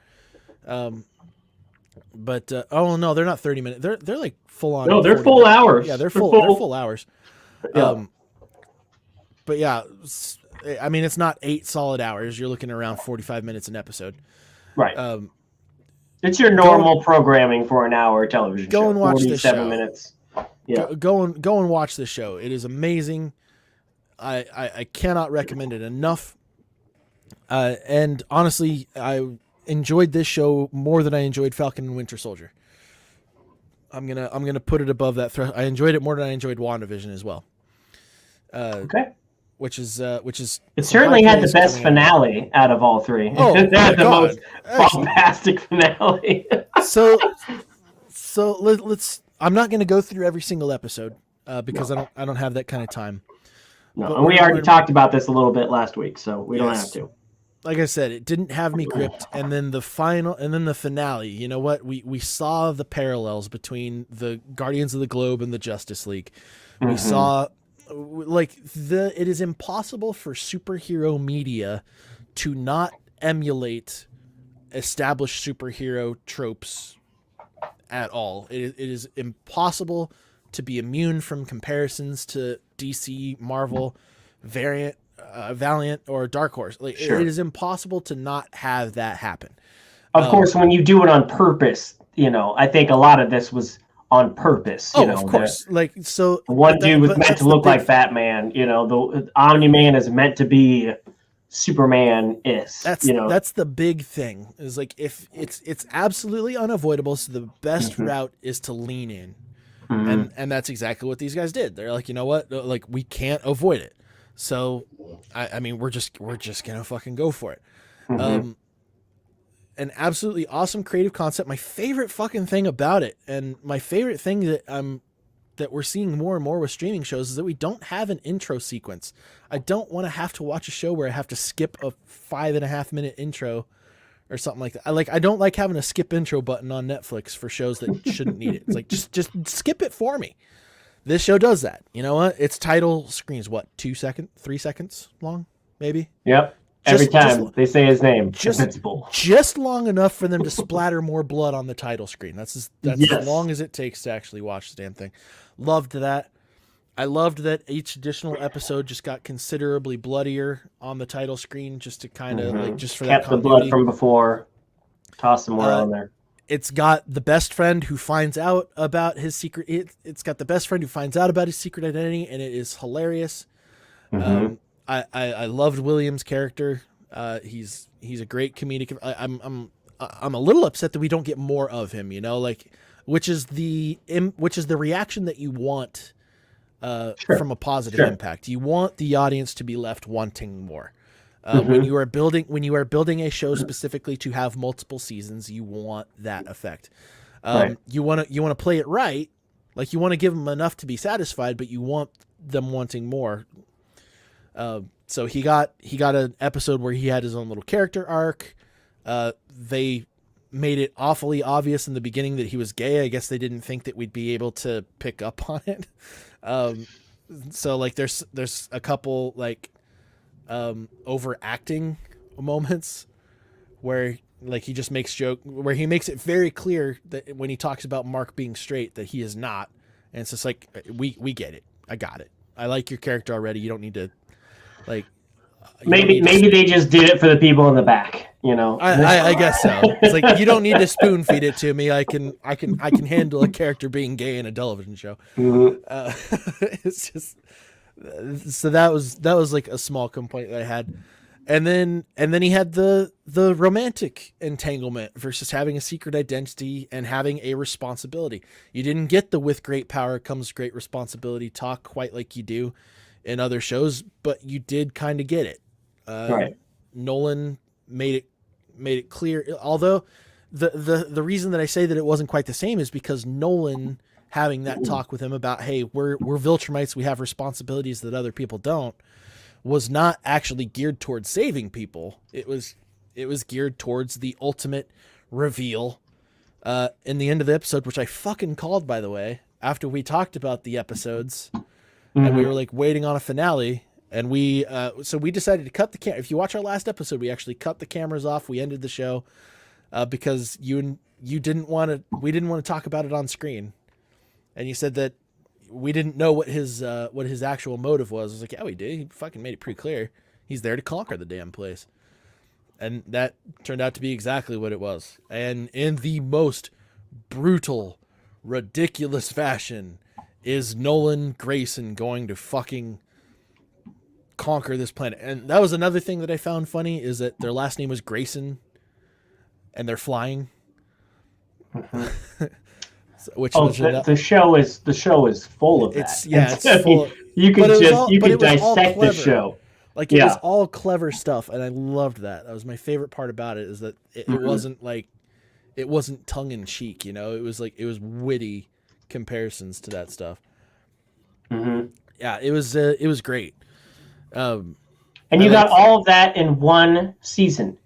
Speaker 1: But oh no, they're not 30 minutes. They're like full on.
Speaker 2: No, they're full hours.
Speaker 1: Yeah, they're full hours.
Speaker 2: Yeah.
Speaker 1: But yeah, I mean, it's not 8 solid hours. You're looking around 45 minutes an episode.
Speaker 2: Right. It's your normal programming for an hour television show.
Speaker 1: Go and watch this show.
Speaker 2: 47 minutes. Yeah.
Speaker 1: Go and watch this show. It is amazing. I cannot recommend it enough. And honestly, I enjoyed this show more than I enjoyed Falcon and Winter Soldier. I'm gonna put it above that threat. I enjoyed it more than I enjoyed WandaVision as well.
Speaker 2: Okay.
Speaker 1: Which is
Speaker 2: it certainly had the best finale out of all three.
Speaker 1: Oh,
Speaker 2: it had the
Speaker 1: God.
Speaker 2: most bombastic finale.
Speaker 1: so let's. I'm not going to go through every single episode because I don't have that kind of time.
Speaker 2: No,
Speaker 1: But
Speaker 2: and we already talked about this a little bit last week, so we don't have to.
Speaker 1: Like I said, it didn't have me gripped, and then the finale. You know what? We saw the parallels between the Guardians of the Globe and the Justice League. We saw. Like it is impossible for superhero media to not emulate established superhero tropes at all. It is impossible to be immune from comparisons to DC, Marvel, Valiant, or Dark Horse. Like
Speaker 2: Sure.
Speaker 1: It is impossible to not have that happen.
Speaker 2: Of course, when you do it on purpose, I think a lot of this was on purpose.
Speaker 1: Of course.
Speaker 2: One dude was meant to look like Batman. The Omni-Man is meant to be Superman.
Speaker 1: That's the big thing. Is like if it's absolutely unavoidable. So the best route is to lean in, and that's exactly what these guys did. They're like, you know what? Like we can't avoid it. So, I mean, we're just gonna fucking go for it. An absolutely awesome creative concept. My favorite fucking thing about it, and my favorite thing that we're seeing more and more with streaming shows, is that we don't have an intro sequence. I don't want to have to watch a show where I have to skip a 5.5 minute intro or something like that. I don't like having a skip intro button on Netflix for shows that shouldn't need it. It's like just skip it for me. This show does that. You know what? Its title screen is what, 3 seconds long, maybe.
Speaker 2: Yep. Every time they say his name, Invicible.
Speaker 1: Just long enough for them to splatter more blood on the title screen. That's as long as it takes to actually watch the damn thing. Loved that. I loved that each additional episode just got considerably bloodier on the title screen, just to kind of like just for
Speaker 2: kept
Speaker 1: that
Speaker 2: the blood from before. Toss some more on there.
Speaker 1: It's got the best friend who finds out about his secret. It's got the best friend who finds out about his secret identity, and it is hilarious. I loved William's character. He's a great comedic. I'm a little upset that we don't get more of him. Which is the reaction that you want from a positive impact. You want the audience to be left wanting more. When you are building a show specifically to have multiple seasons, you want that effect. You want to play it right. Like you want to give them enough to be satisfied, but you want them wanting more. So he got an episode where he had his own little character arc. They made it awfully obvious in the beginning that he was gay. I guess they didn't think that we'd be able to pick up on it. So like there's a couple like overacting moments where like he just makes where he makes it very clear that when he talks about Mark being straight that he is not. And it's just like we get it. I got it. I like your character already. You don't need to like
Speaker 2: maybe they just did it for the people in the back,
Speaker 1: I guess so. It's like you don't need to spoon feed it to me. I can handle a character being gay in a television show. It's just So that was like a small complaint that I had. And then he had the romantic entanglement versus having a secret identity and having a responsibility. You didn't get the with great power comes great responsibility talk quite like you do in other shows, but you did kind of get it.
Speaker 2: Right.
Speaker 1: Nolan made it clear. Although the reason that I say that it wasn't quite the same is because Nolan having that talk with him about, hey, we're Viltrumites, we have responsibilities that other people don't, was not actually geared towards saving people. It was geared towards the ultimate reveal in the end of the episode, which I fucking called, by the way, after we talked about the episodes and we were like waiting on a finale. And we decided to cut the camera. If you watch our last episode, we actually cut the cameras off. We ended the show because we didn't want to talk about it on screen. And you said that we didn't know what his actual motive was. I was like, yeah, we did. He fucking made it pretty clear. He's there to conquer the damn place. And that turned out to be exactly what it was. And in the most brutal, ridiculous fashion is Nolan Grayson going to fucking conquer this planet. And that was another thing that I found funny, is that their last name was Grayson and they're flying.
Speaker 2: The show is full of that.
Speaker 1: It's full.
Speaker 2: You could dissect the show.
Speaker 1: Like it was all clever stuff, and I loved that. That was my favorite part about it, is that it wasn't like, it wasn't tongue in cheek, you know. It was like, it was witty comparisons to that stuff. Yeah, it was great. And
Speaker 2: you got all of that in one season.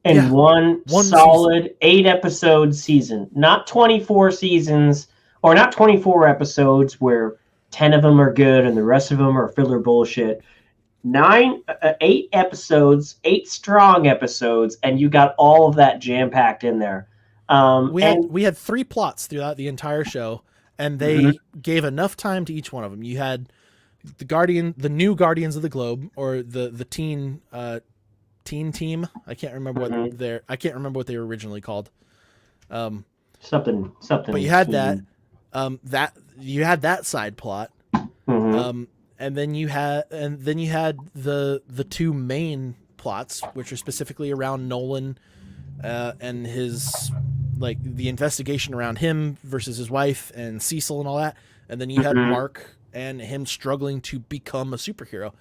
Speaker 2: One solid season. 8-episode season, not 24 seasons, or not 24 episodes where 10 of them are good and the rest of them are filler bullshit. 8 episodes, 8 strong episodes, and you got all of that jam packed in there.
Speaker 1: We had 3 plots throughout the entire show, and they gave enough time to each one of them. You had the new Guardians of the Globe, or the teen team. I can't remember what they were originally called.
Speaker 2: Something.
Speaker 1: But you had that side plot. And then you had the 2 main plots, which are specifically around Nolan and his, like, the investigation around him versus his wife and Cecil and all that. And then you had Mark and him struggling to become a superhero.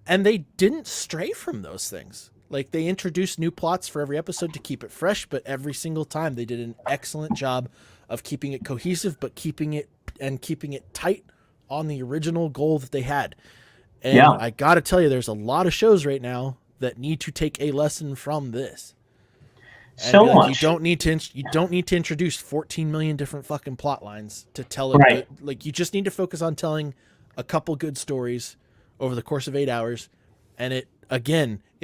Speaker 1: And they didn't stray from those things. Like, they introduced new plots for every episode to keep it fresh, but every single time they did an excellent job of keeping it cohesive, but keeping it tight on the original goal that they had. And I got to tell you, there's a lot of shows right now that need to take a lesson from this.
Speaker 2: So much.
Speaker 1: You don't need to introduce 14 million different fucking plot lines to tell it.
Speaker 2: Right.
Speaker 1: Like, you just need to focus on telling a couple good stories over the course of 8 hours. And it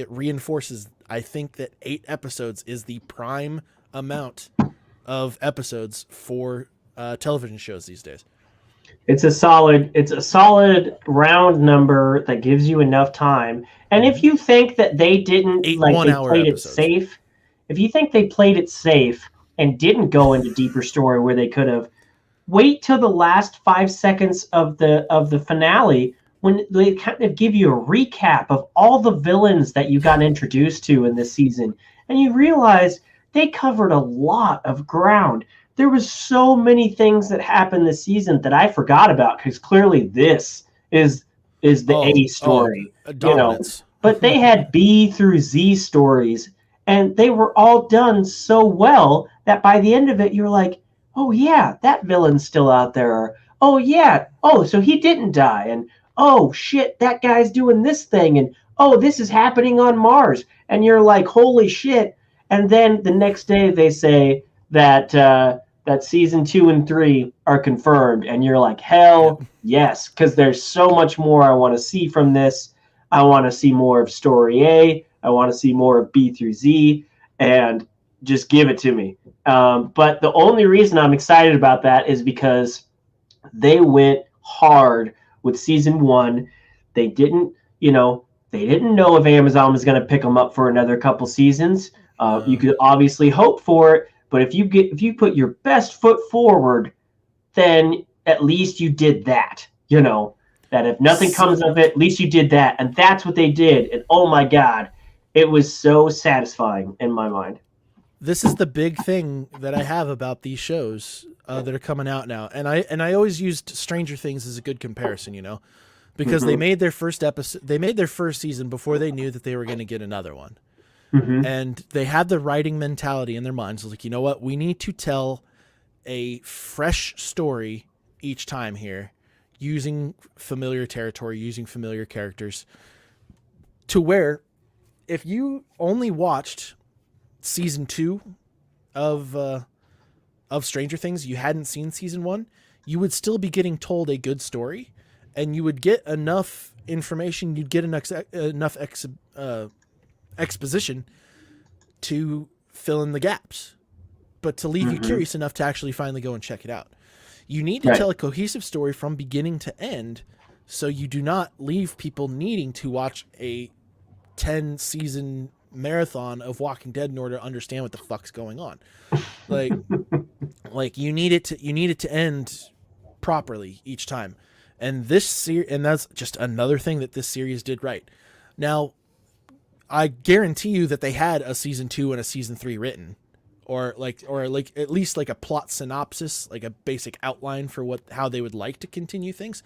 Speaker 1: reinforces, I think, that 8 episodes is the prime amount of episodes for television shows these days.
Speaker 2: It's a solid round number that gives you enough time. And if you think that they didn't played it safe, if you think they played it safe and didn't go into deeper story where they could have, wait till the last 5 seconds of the finale, when they kind of give you a recap of all the villains that you got introduced to in this season, and you realize they covered a lot of ground. There was so many things that happened this season that I forgot about, because clearly this is the A story, you know. But they had B through Z stories, and they were all done so well that by the end of it, you're like, oh yeah, that villain's still out there. Or, oh yeah, oh, so he didn't die, and oh shit, that guy's doing this thing, and oh, this is happening on Mars, and you're like, holy shit. And then the next day they say that that season 2 and 3 are confirmed, and you're like, hell yes, because there's so much more I want to see from this. I want to see more of story A. I want to see more of B through Z, and just give it to me. But the only reason I'm excited about that is because they went hard with season 1. They didn't know if Amazon was going to pick them up for another couple seasons. You could obviously hope for it, but if you put your best foot forward, then at least you did that, you know. that if nothing comes of it, at least you did that. And that's what they did. And oh my God, it was so satisfying in my mind.
Speaker 1: This is the big thing that I have about these shows that are coming out now. And I always used Stranger Things as a good comparison, you know, because they made their first episode, they made their first season before they knew that they were going to get another one. And they had the writing mentality in their minds. Like, you know what? We need to tell a fresh story each time here, using familiar territory, using familiar characters, to where if you only watched season 2 of Stranger Things, you hadn't seen season 1, you would still be getting told a good story, and you would get enough information, you'd get enough exposition to fill in the gaps, but to leave you curious enough to actually finally go and check it out. You need to tell a cohesive story from beginning to end, so you do not leave people needing to watch a 10-season marathon of Walking Dead in order to understand what the fuck's going on. Like you need it to end properly each time. And and that's just another thing that this series did right. Now, I guarantee you that they had a season 2 and a season 3 written, or at least like a plot synopsis, like a basic outline for how they would like to continue things.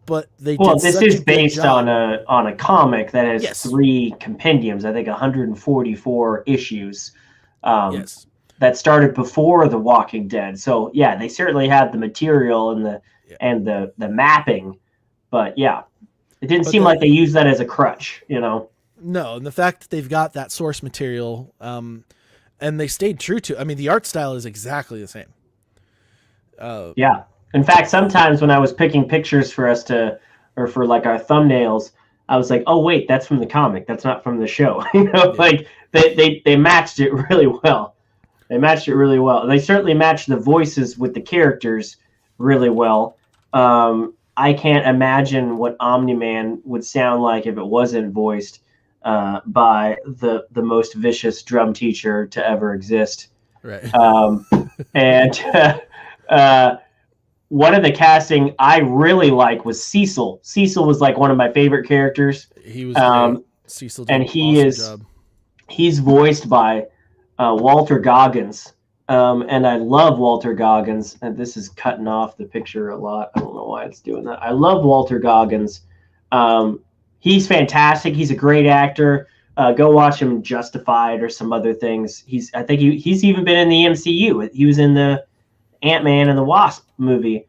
Speaker 1: But
Speaker 2: this is based on a comic that has 3 compendiums. I think 144 issues. That started before The Walking Dead. So yeah, they certainly had the material and the mapping, but yeah, it didn't seem like they used that as a crutch, you know.
Speaker 1: No, and the fact that they've got that source material, and they stayed true to. I mean, the art style is exactly the same.
Speaker 2: Yeah. In fact, sometimes when I was picking pictures for us or for like our thumbnails, I was like, "Oh wait, that's from the comic. That's not from the show." You know, like they matched it really well. They matched it really well. They certainly matched the voices with the characters really well. I can't imagine what Omni-Man would sound like if it wasn't voiced by the most vicious drum teacher to ever exist.
Speaker 1: Right.
Speaker 2: And one of the casting I really like was Cecil. Cecil was like one of my favorite characters.
Speaker 1: He was great. Cecil did
Speaker 2: and
Speaker 1: an awesome job.
Speaker 2: He's voiced by Walter Goggins. And I love Walter Goggins. And this is cutting off the picture a lot. I don't know why it's doing that. I love Walter Goggins. He's fantastic. He's a great actor. Go watch him in Justified or some other things. I think he's even been in the MCU. He was in the Ant-Man and the Wasp movie.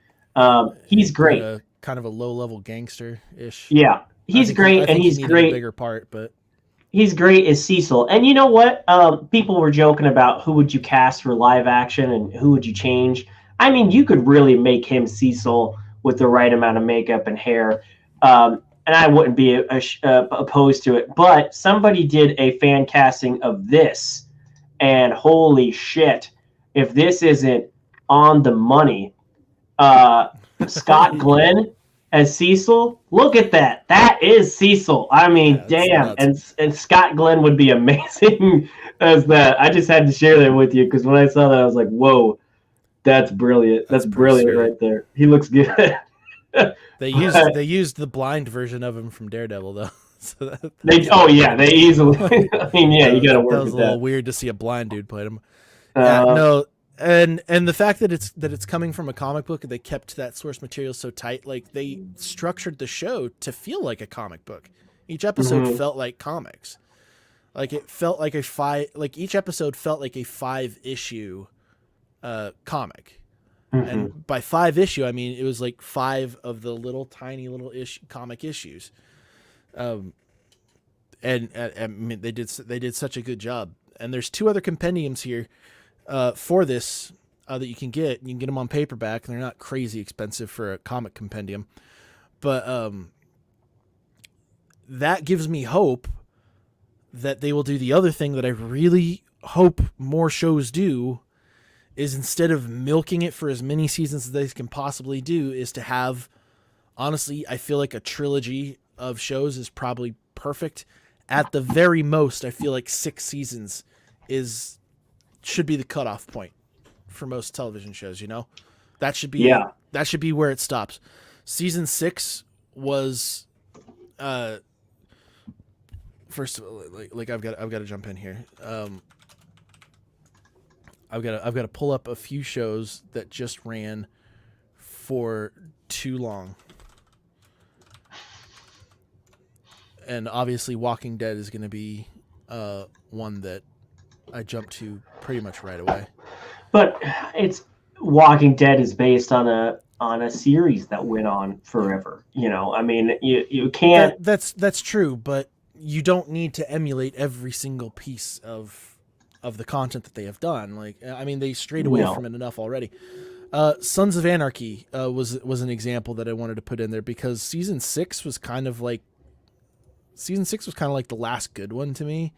Speaker 2: He's great.
Speaker 1: Kind of a low-level gangster-ish.
Speaker 2: Yeah, he's great, and he's great.
Speaker 1: A bigger part, but
Speaker 2: he's great as Cecil. And you know what? People were joking about who would you cast for live action and who would you change. I mean, you could really make him Cecil with the right amount of makeup and hair. And I wouldn't be opposed to it. But somebody did a fan casting of this, and holy shit, if this isn't on the money. Scott Glenn as Cecil, look at that. That is Cecil. I mean, damn. And Scott Glenn would be amazing as that. I just had to share that with you because when I saw that, I was like, whoa, that's brilliant. That's brilliant sweet. Right there. He looks good.
Speaker 1: They used the blind version of him from Daredevil though. So
Speaker 2: they easily. I mean, yeah, you got to work with that.
Speaker 1: That was a little weird to see a blind dude play him. No, and the fact that it's coming from a comic book and they kept that source material so tight, like they structured the show to feel like a comic book. Each episode felt like comics. Like it felt like each episode felt like a 5-issue comic. And by 5-issue, I mean it was like 5 of the tiny little comic issues. And I mean they did such a good job. And there's 2 other compendiums here for this that you can get. You can get them on paperback, and they're not crazy expensive for a comic compendium. But that gives me hope that they will do the other thing that I really hope more shows do, is instead of milking it for as many seasons as they can possibly do, is to have, honestly, I feel like a trilogy of shows is probably perfect. At the very most, I feel like 6 seasons should be the cutoff point for most television shows, you know? That should be where it stops. Season 6 was, first of all, like I've got to jump in here. I've got to pull up a few shows that just ran for too long. And obviously Walking Dead is going to be one that I jumped to pretty much right away.
Speaker 2: But it's Walking Dead is based on a series that went on forever. You know, I mean, you can't.
Speaker 1: That's true, but you don't need to emulate every single piece of the content that they have done. Like, I mean, they strayed away from it enough already. Sons of Anarchy was an example that I wanted to put in there because season 6 was kind of like the last good one to me.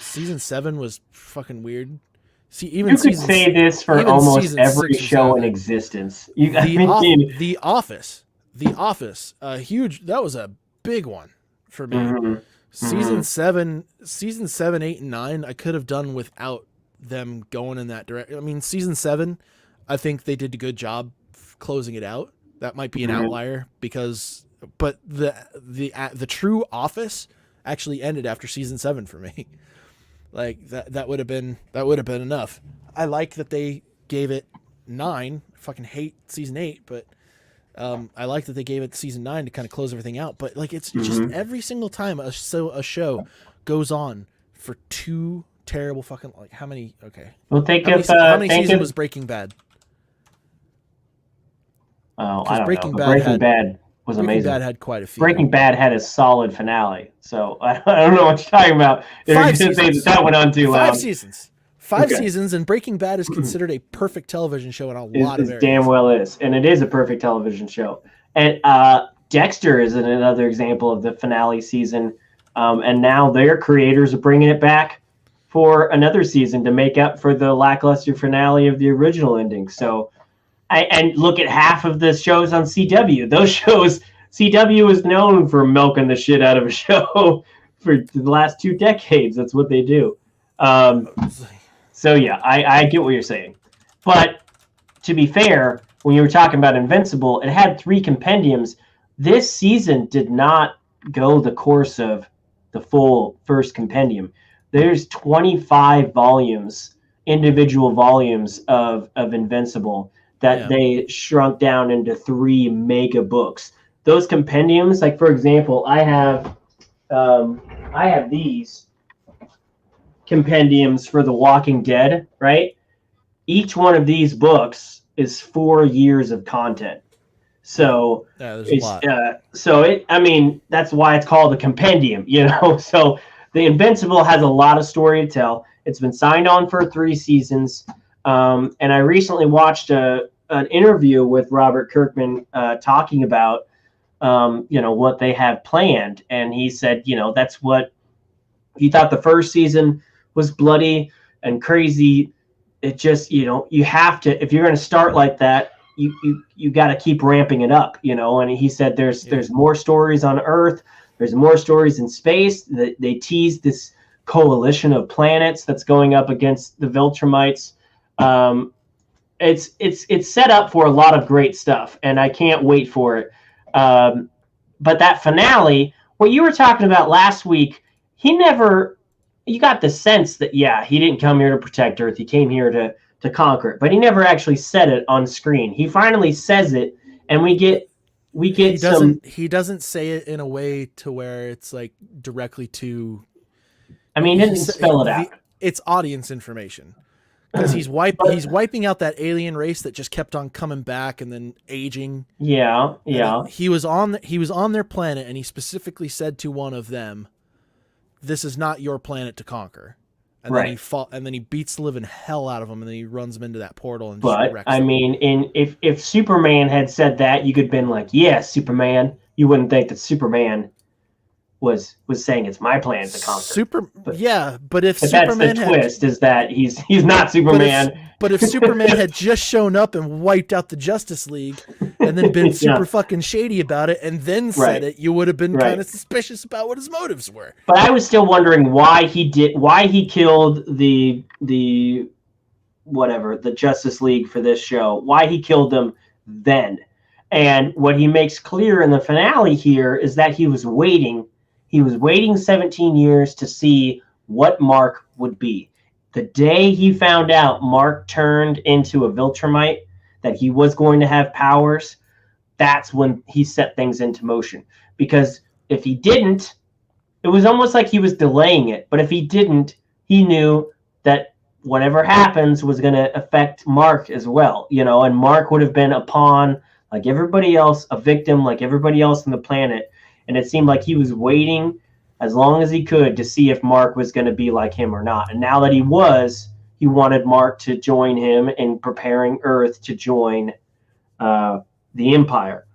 Speaker 1: Season 7 was fucking weird. See, even
Speaker 2: you could say this for almost every show in existence.
Speaker 1: The Office, huge. That was a big one for me.
Speaker 2: Mm-hmm.
Speaker 1: Season 7, 8, and 9, I could have done without them going in that direction. I mean, season 7, I think they did a good job closing it out. That might be an outlier but the true Office actually ended after season 7 for me. Like that would have been enough. I like that they gave it 9. I fucking hate season 8, but I like that they gave it season 9 to kind of close everything out. But like it's just every single time a show goes on for 2 terrible fucking like how many? Okay,
Speaker 2: well,
Speaker 1: how many seasons was Breaking Bad?
Speaker 2: Oh, I don't know. Breaking Bad was amazing.
Speaker 1: Breaking Bad had quite a few.
Speaker 2: Breaking Bad had a solid finale, so I don't know what you're talking about.
Speaker 1: 5 seasons.
Speaker 2: That went on too long.
Speaker 1: 5 seasons. 5 seasons, and Breaking Bad is considered a perfect television show in a lot of areas.
Speaker 2: Damn well is, and it is a perfect television show. And Dexter is another example of the finale season, and now their creators are bringing it back for another season to make up for the lackluster finale of the original ending. So. And look at half of the shows on CW. Those shows, CW is known for milking the shit out of a show for the last 2 decades. That's what they do. So yeah, I get what you're saying. But to be fair, when you were talking about Invincible, it had 3 compendiums. This season did not go the course of the full first compendium. There's 25 volumes, individual volumes of Invincible that they shrunk down into 3 mega books. Those compendiums, like for example, I have these compendiums for The Walking Dead, right? Each one of these books is 4 years of content. So
Speaker 1: there's a lot.
Speaker 2: I mean, that's why it's called a compendium, you know? So the Invincible has a lot of story to tell. It's been signed on for 3 seasons. And I recently watched an interview with Robert Kirkman talking about, what they have planned. And he said, that's what he thought the first season was bloody and crazy. It just, you have to, if you're going to start like that, you got to keep ramping it up, and he said there's more stories on Earth. There's more stories in space. They teased this coalition of planets that's going up against the Viltrumites. It's set up for a lot of great stuff, and I can't wait for it. But that finale, what you were talking about last week, you got the sense that, he didn't come here to protect Earth. He came here to conquer it, but he never actually said it on screen. He finally says it, and we get
Speaker 1: he doesn't say it in a way to where it's like directly to.
Speaker 2: I mean, he didn't spell it out.
Speaker 1: It's audience information. Because he's wiping out that alien race that just kept on coming back and then aging.
Speaker 2: Yeah.
Speaker 1: He was on their planet, and he specifically said to one of them, "This is not your planet to conquer." And then he beats the living hell out of him, and then he runs him into that portal and just wrecks him.
Speaker 2: Mean, if Superman had said that, you could have been like, "Yeah, Superman." You wouldn't think that Superman was saying it's my plan to conquer.
Speaker 1: But if Superman
Speaker 2: that's the twist is that he's not Superman.
Speaker 1: But if Superman had just shown up and wiped out the Justice League and then been super fucking shady about it and then said it, you would have been kind of suspicious about what his motives were.
Speaker 2: But I was still wondering why he killed the Justice League for this show. Why he killed them then. And what he makes clear in the finale here is that he was waiting. He was waiting 17 years to see what Mark would be. The day he found out Mark turned into a Viltrumite, that he was going to have powers, that's when he set things into motion. Because if he didn't, it was almost like he was delaying it. But if he didn't, he knew that whatever happens was going to affect Mark as well, and Mark would have been a pawn like everybody else, a victim like everybody else on the planet. And it seemed like he was waiting as long as he could to see if Mark was going to be like him or not. And now that he wanted Mark to join him in preparing Earth to join the Empire.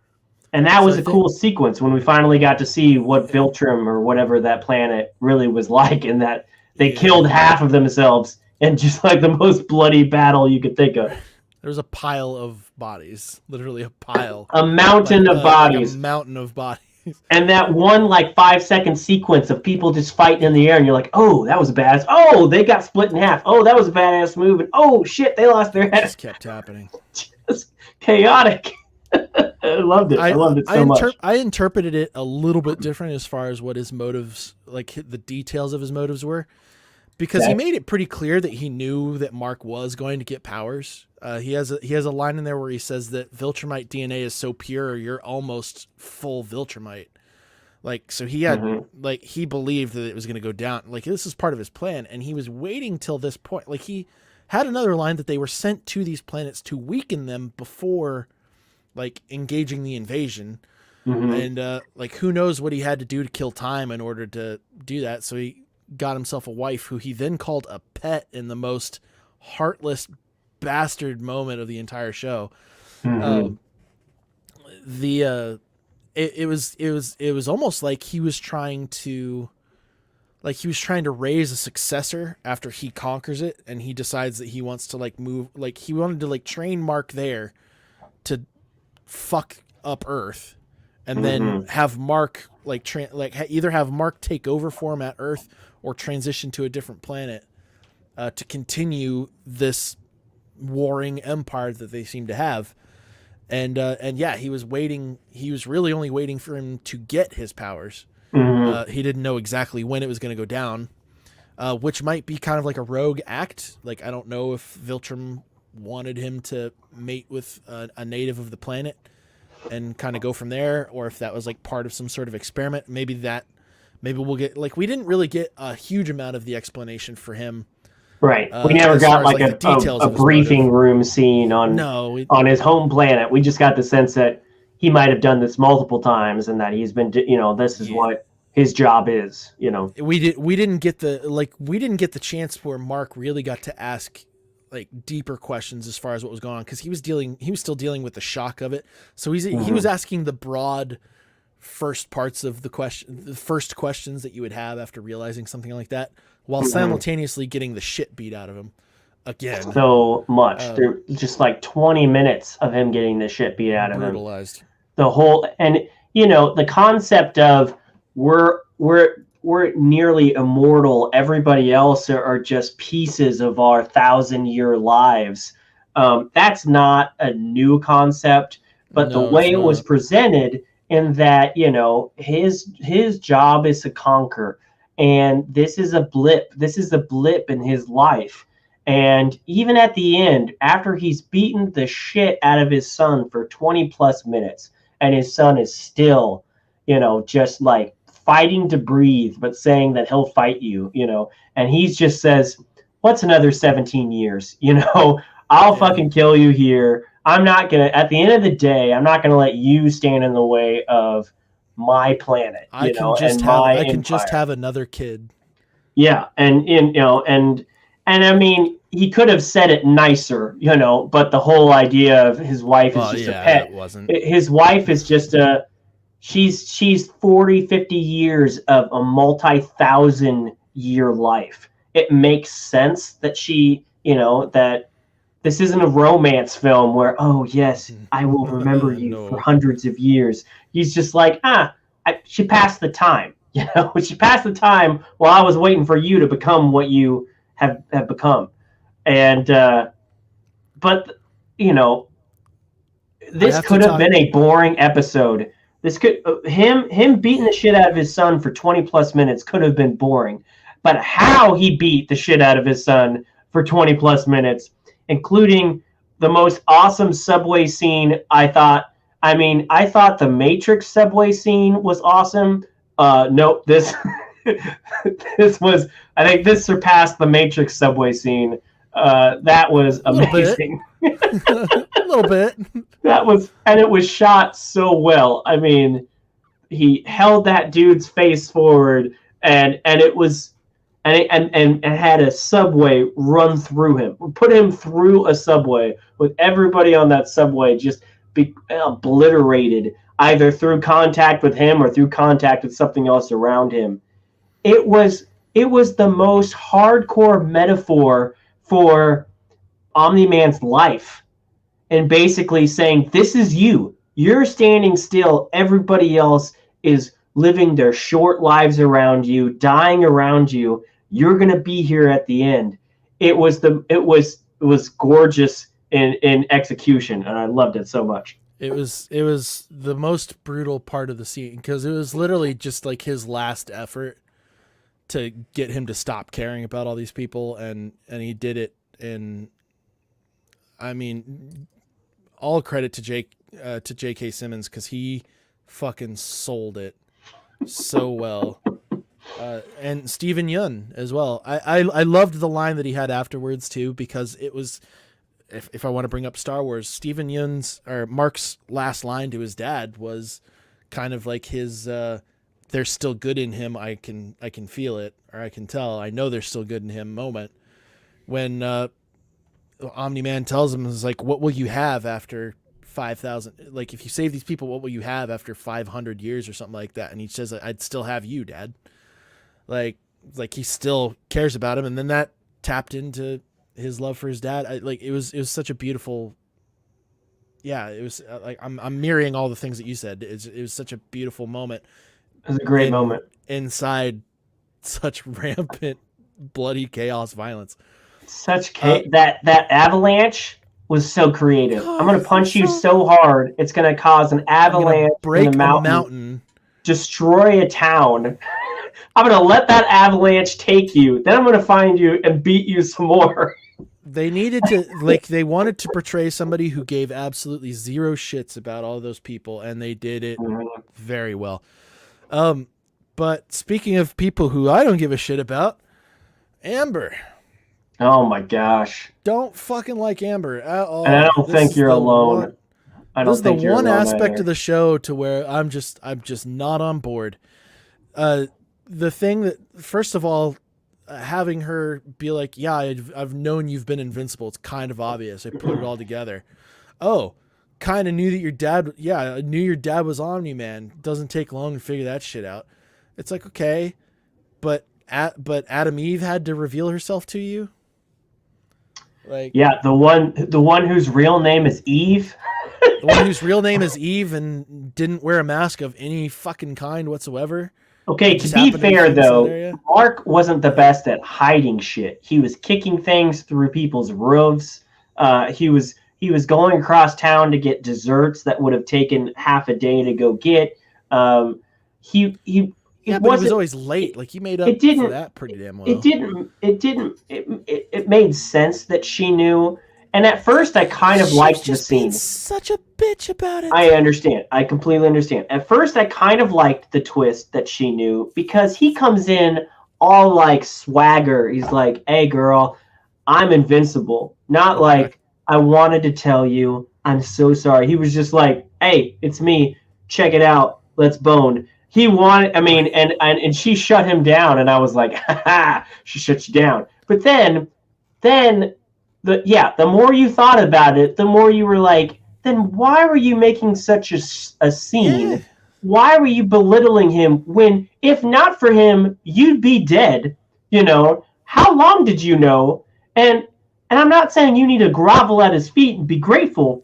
Speaker 2: And that was a cool sequence when we finally got to see what Viltrum or whatever that planet really was like, and that they killed half of themselves in just like the most bloody battle you could think of.
Speaker 1: There was a pile of bodies, literally a pile.
Speaker 2: A mountain of bodies.
Speaker 1: Like a mountain of bodies.
Speaker 2: And that one 5-second sequence of people just fighting in the air, and you're like, oh, that was badass. Oh, they got split in half. Oh, that was a badass move. And oh, shit, they lost their head.
Speaker 1: It just kept happening.
Speaker 2: Just chaotic. I loved it. I loved it so much.
Speaker 1: I interpreted it a little bit different as far as what his motives, like the details of his motives were. Because he made it pretty clear that he knew that Mark was going to get powers. He has a line in there where he says that Viltrumite DNA is so pure, you're almost full Viltrumite. Like, so he had, he believed that it was going to go down. Like, this is part of his plan, and he was waiting till this point. Like, he had another line that they were sent to these planets to weaken them before, engaging the invasion. And, who knows what he had to do to kill time in order to do that. So he got himself a wife who he then called a pet in the most heartless bastard moment of the entire show. It was almost like he was trying to raise a successor after he conquers it, and he decides that he wants to move, he wanted to train Mark there to fuck up Earth, and then have Mark either have Mark take over for him at Earth or transition to a different planet to continue this warring empire that they seem to have. And he was waiting. He was really only waiting for him to get his powers. He didn't know exactly when it was going to go down, which might be kind of like a rogue act. I don't know if Viltrum wanted him to mate with a native of the planet and kind of go from there, or if that was part of some sort of experiment. Maybe we'll get, we didn't really get a huge amount of the explanation for him.
Speaker 2: Right. We never got a briefing room scene on his home planet. We just got the sense that he might have done this multiple times, and that he's been, this is what his job is,
Speaker 1: We didn't get the chance where Mark really got to ask deeper questions as far as what was going on, because he was still dealing with the shock of it. So he was asking the broad first parts of the first questions that you would have after realizing something like that, while simultaneously getting the shit beat out of him again.
Speaker 2: So much. There just 20 minutes of him getting the shit beat out of him.
Speaker 1: Brutalized.
Speaker 2: The whole, and the concept of we're nearly immortal, everybody else are just pieces of our 1,000-year lives. That's not a new concept, but the way it was presented, in that his job is to conquer, and this is a blip in his life. And even at the end, after he's beaten the shit out of his son for 20 plus minutes, and his son is still just fighting to breathe, but saying that he'll fight you, and he just says, what's another 17 years, I'll fucking kill you here. I'm not going to, at the end of the day, I'm not going to let you stand in the way of my planet. I can just have
Speaker 1: another kid.
Speaker 2: Yeah. And I mean, he could have said it nicer, but the whole idea of his wife is just a pet. His wife is just she's 40, 50 years of a multi-1,000-year life. It makes sense that she, that this isn't a romance film where, oh, yes, I will remember you for hundreds of years. He's just she passed the time. She passed the time while I was waiting for you to become what you have become. And, but, this could have been a boring episode. This could him beating the shit out of his son for 20 plus minutes could have been boring. But how he beat the shit out of his son for 20 plus minutes, including the most awesome subway scene, I thought the Matrix subway scene was awesome. Nope, this I think this surpassed the Matrix subway scene. That was amazing.
Speaker 1: A little bit.
Speaker 2: And it was shot so well. I mean, he held that dude's face forward and it was and had a subway run through him. Put him through a subway with everybody on that subway just be obliterated, either through contact with him or through contact with something else around him. It was the most hardcore metaphor for Omni-Man's life, and basically saying, this is you. You're standing still. Everybody else is living their short lives around you, dying around you. You're going to be here at the end. It was gorgeous in execution, and I loved it so much.
Speaker 1: It was the most brutal part of the scene because it was literally just like his last effort to get him to stop caring about all these people, and he did it. And I mean, all credit to J.K. Simmons because he fucking sold it so well. And Steven Yeun as well. I loved the line that he had afterwards too, because it was, if I want to bring up Star Wars, Steven Yeun's or Mark's last line to his dad was kind of like his there's still good in him. I can feel it, or I can tell. I know there's still good in him moment. When Omni-Man tells him, is like, what will you have after 5,000? Like, if you save these people, what will you have after 500 years or something like that? And he says, I'd still have you, Dad. Like he still cares about him. And then that tapped into his love for his dad. It was such a beautiful, yeah, it was like, I'm mirroring all the things that you said. It was such a beautiful moment.
Speaker 2: It was a great moment
Speaker 1: inside such rampant, bloody chaos violence.
Speaker 2: That avalanche was so creative. I'm gonna punch you so hard it's gonna cause an avalanche,
Speaker 1: break
Speaker 2: in
Speaker 1: a mountain,
Speaker 2: destroy a town. I'm gonna let that avalanche take you. Then I'm gonna find you and beat you some more.
Speaker 1: They needed to they wanted to portray somebody who gave absolutely zero shits about all those people, and they did it very well. But speaking of people who I don't give a shit about, Amber.
Speaker 2: Oh my gosh!
Speaker 1: Don't fucking like Amber at all.
Speaker 2: And I don't think you're alone.
Speaker 1: This is the one aspect of the show to where I'm just not on board. The thing that, first of all, having her be like, yeah, I've known you've been invincible. It's kind of obvious. I put it all together. Oh, kind of knew that your dad. Yeah, I knew your dad was Omni-Man. Doesn't take long to figure that shit out. It's like, okay, but Adam Eve had to reveal herself to you. Like,
Speaker 2: yeah, the one whose real name is Eve.
Speaker 1: The one whose real name is Eve and didn't wear a mask of any fucking kind whatsoever.
Speaker 2: Okay, to be fair though, Mark wasn't the best at hiding shit. He was kicking things through people's roofs. He was going across town to get desserts that would have taken half a day to go get.
Speaker 1: But it was always late. Like, he made up for that pretty damn well.
Speaker 2: It made sense that she knew. And at first, I kind of liked the scene.
Speaker 1: Such a bitch about it.
Speaker 2: I understand. I completely understand. At first, I kind of liked the twist that she knew, because he comes in all like swagger. He's like, "Hey, girl, I'm invincible." Not like, "I wanted to tell you, I'm so sorry." He was just like, "Hey, it's me. Check it out. Let's bone." He wanted, and she shut him down, and I was like, "Ha, she shut you down." But then the more you thought about it, the more you were like, then why were you making such a scene? Yeah. Why were you belittling him when, if not for him, you'd be dead? You know, how long did you know? And I'm not saying you need to grovel at his feet and be grateful,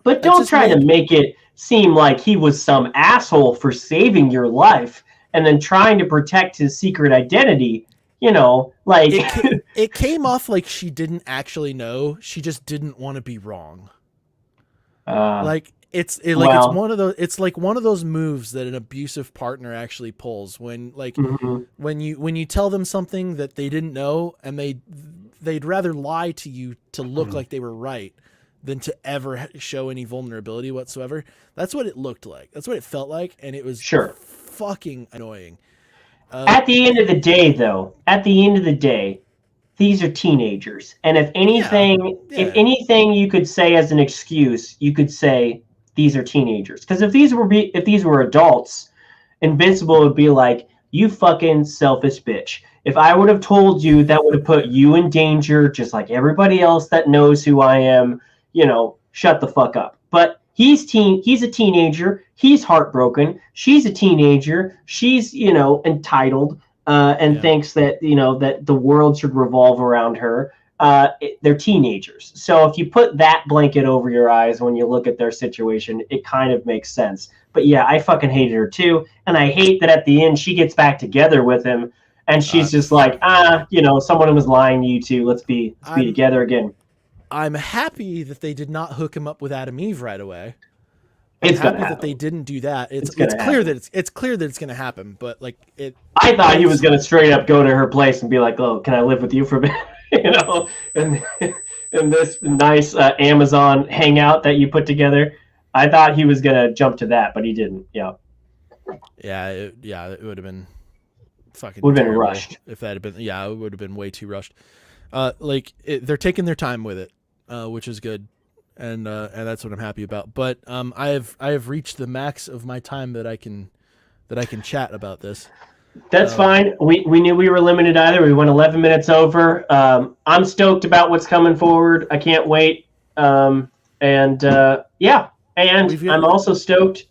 Speaker 2: but don't try to make it seem like he was some asshole for saving your life and then trying to protect his secret identity. You know, like
Speaker 1: it came off like she didn't actually know. She just didn't want to be wrong. Like it's
Speaker 2: well,
Speaker 1: one of those. It's like one of those moves that an abusive partner actually pulls when
Speaker 2: mhm.
Speaker 1: when you tell them something that they didn't know, and they'd rather lie to you to look like they were right than to ever show any vulnerability whatsoever. That's what it looked like. That's what it felt like, and it was
Speaker 2: Sure.
Speaker 1: fucking annoying.
Speaker 2: At the end of the day, though, at the end of the day, these are teenagers, and
Speaker 1: Yeah,
Speaker 2: if
Speaker 1: yeah,
Speaker 2: anything, you could say as an excuse, you could say these are teenagers. Because if these were adults, Invincible would be like, you fucking selfish bitch. If I would have told you, that would have put you in danger, just like everybody else that knows who I am. Shut the fuck up. But he's a teenager. He's heartbroken. She's a teenager. She's entitled, and
Speaker 1: yeah.
Speaker 2: thinks that that the world should revolve around her. They're teenagers. So if you put that blanket over your eyes when you look at their situation, it kind of makes sense. But yeah, I fucking hated her too. And I hate that at the end she gets back together with him and she's just like, someone was lying to you two. Let's be
Speaker 1: I'm
Speaker 2: together again.
Speaker 1: I'm happy that they did not hook him up with Adam Eve right away. I'm
Speaker 2: It's gonna
Speaker 1: happy that they
Speaker 2: happen.
Speaker 1: didn't do that.
Speaker 2: It's
Speaker 1: It's
Speaker 2: gonna
Speaker 1: clear
Speaker 2: happen.
Speaker 1: that it's clear that it's going to happen, but like
Speaker 2: I thought he was
Speaker 1: makes
Speaker 2: gonna straight up go to her place and be like, "Oh, can I live with you for a bit?" And this nice Amazon hangout that you put together. I thought he was gonna jump to that, but he didn't. Yeah,
Speaker 1: it would have been fucking
Speaker 2: would have been
Speaker 1: terrible
Speaker 2: rushed.
Speaker 1: if that had been. Yeah, it would have been way too rushed. They're taking their time with it, which is good, and that's what I'm happy about. But I have reached the max of my time that I can chat about this.
Speaker 2: That's fine. We knew we were limited either. We went 11 minutes over. I'm stoked about what's coming forward. I can't wait. And yeah, and
Speaker 1: We've got,
Speaker 2: I'm also stoked.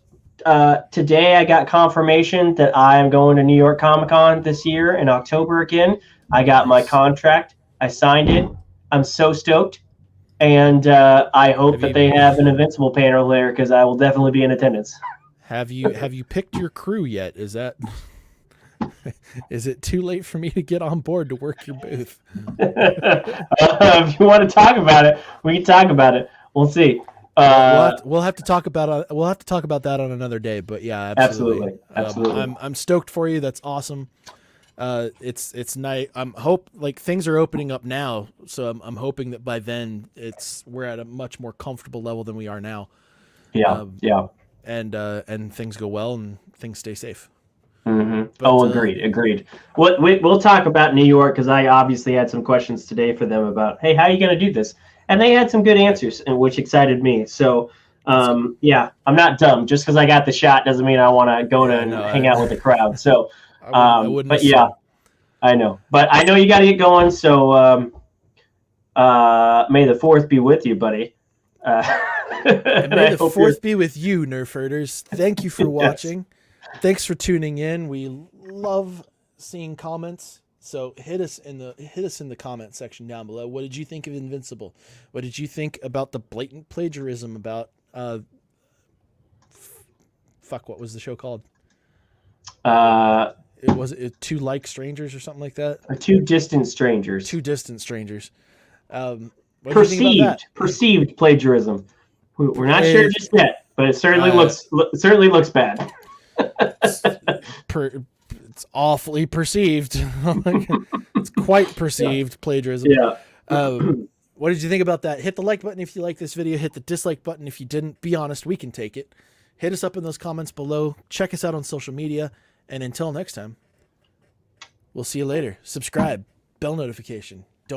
Speaker 2: Today I got confirmation that I am going to New York Comic Con this year in October again. I got my
Speaker 1: nice.
Speaker 2: contract. I signed it. I'm so stoked. And I hope
Speaker 1: Have
Speaker 2: that
Speaker 1: you
Speaker 2: they have an Invincible panel there because I will definitely be in attendance.
Speaker 1: have you picked your crew yet? Is that is it too late for me to get on board to work your booth?
Speaker 2: If you want to talk about it, we can talk about it. We'll see.
Speaker 1: We'll have to talk about that on another day. But yeah, absolutely.
Speaker 2: Absolutely.
Speaker 1: I'm stoked for you. That's awesome. It's nice. Things are opening up now, so I'm hoping that by then we're at a much more comfortable level than we are now.
Speaker 2: Yeah, yeah.
Speaker 1: And things go well and things stay safe.
Speaker 2: Mm-hmm.
Speaker 1: But
Speaker 2: Oh, agreed. We'll talk about New York because I obviously had some questions today for them about, hey, how are you going to do this? And they had some good answers, and which excited me. So, yeah, I'm not dumb. Just because I got the shot doesn't mean I want to go to and hang out with the crowd. So,
Speaker 1: I wouldn't
Speaker 2: but
Speaker 1: assume.
Speaker 2: yeah, I know. But I know you got to get going. So, may the fourth be with you, buddy.
Speaker 1: And may the fourth be with you, Nerf herders. Thank you for watching. Thanks for tuning in. We love seeing comments. So hit us in the comment section down below. What did you think of Invincible? What did you think about the blatant plagiarism about what was the show called? It was Two Like Strangers or something like that.
Speaker 2: Or Two Distant Strangers.
Speaker 1: Two Distant Strangers. What did you think about that?
Speaker 2: Perceived plagiarism. We're not sure just yet, but it certainly looks bad.
Speaker 1: It's awfully perceived. It's quite perceived plagiarism.
Speaker 2: Yeah.
Speaker 1: What did you think about that? Hit the like button if you like this video. Hit the dislike button if you didn't. Be honest, we can take it. Hit us up in those comments below. Check us out on social media. And until next time, we'll see you later. Subscribe. Bell notification.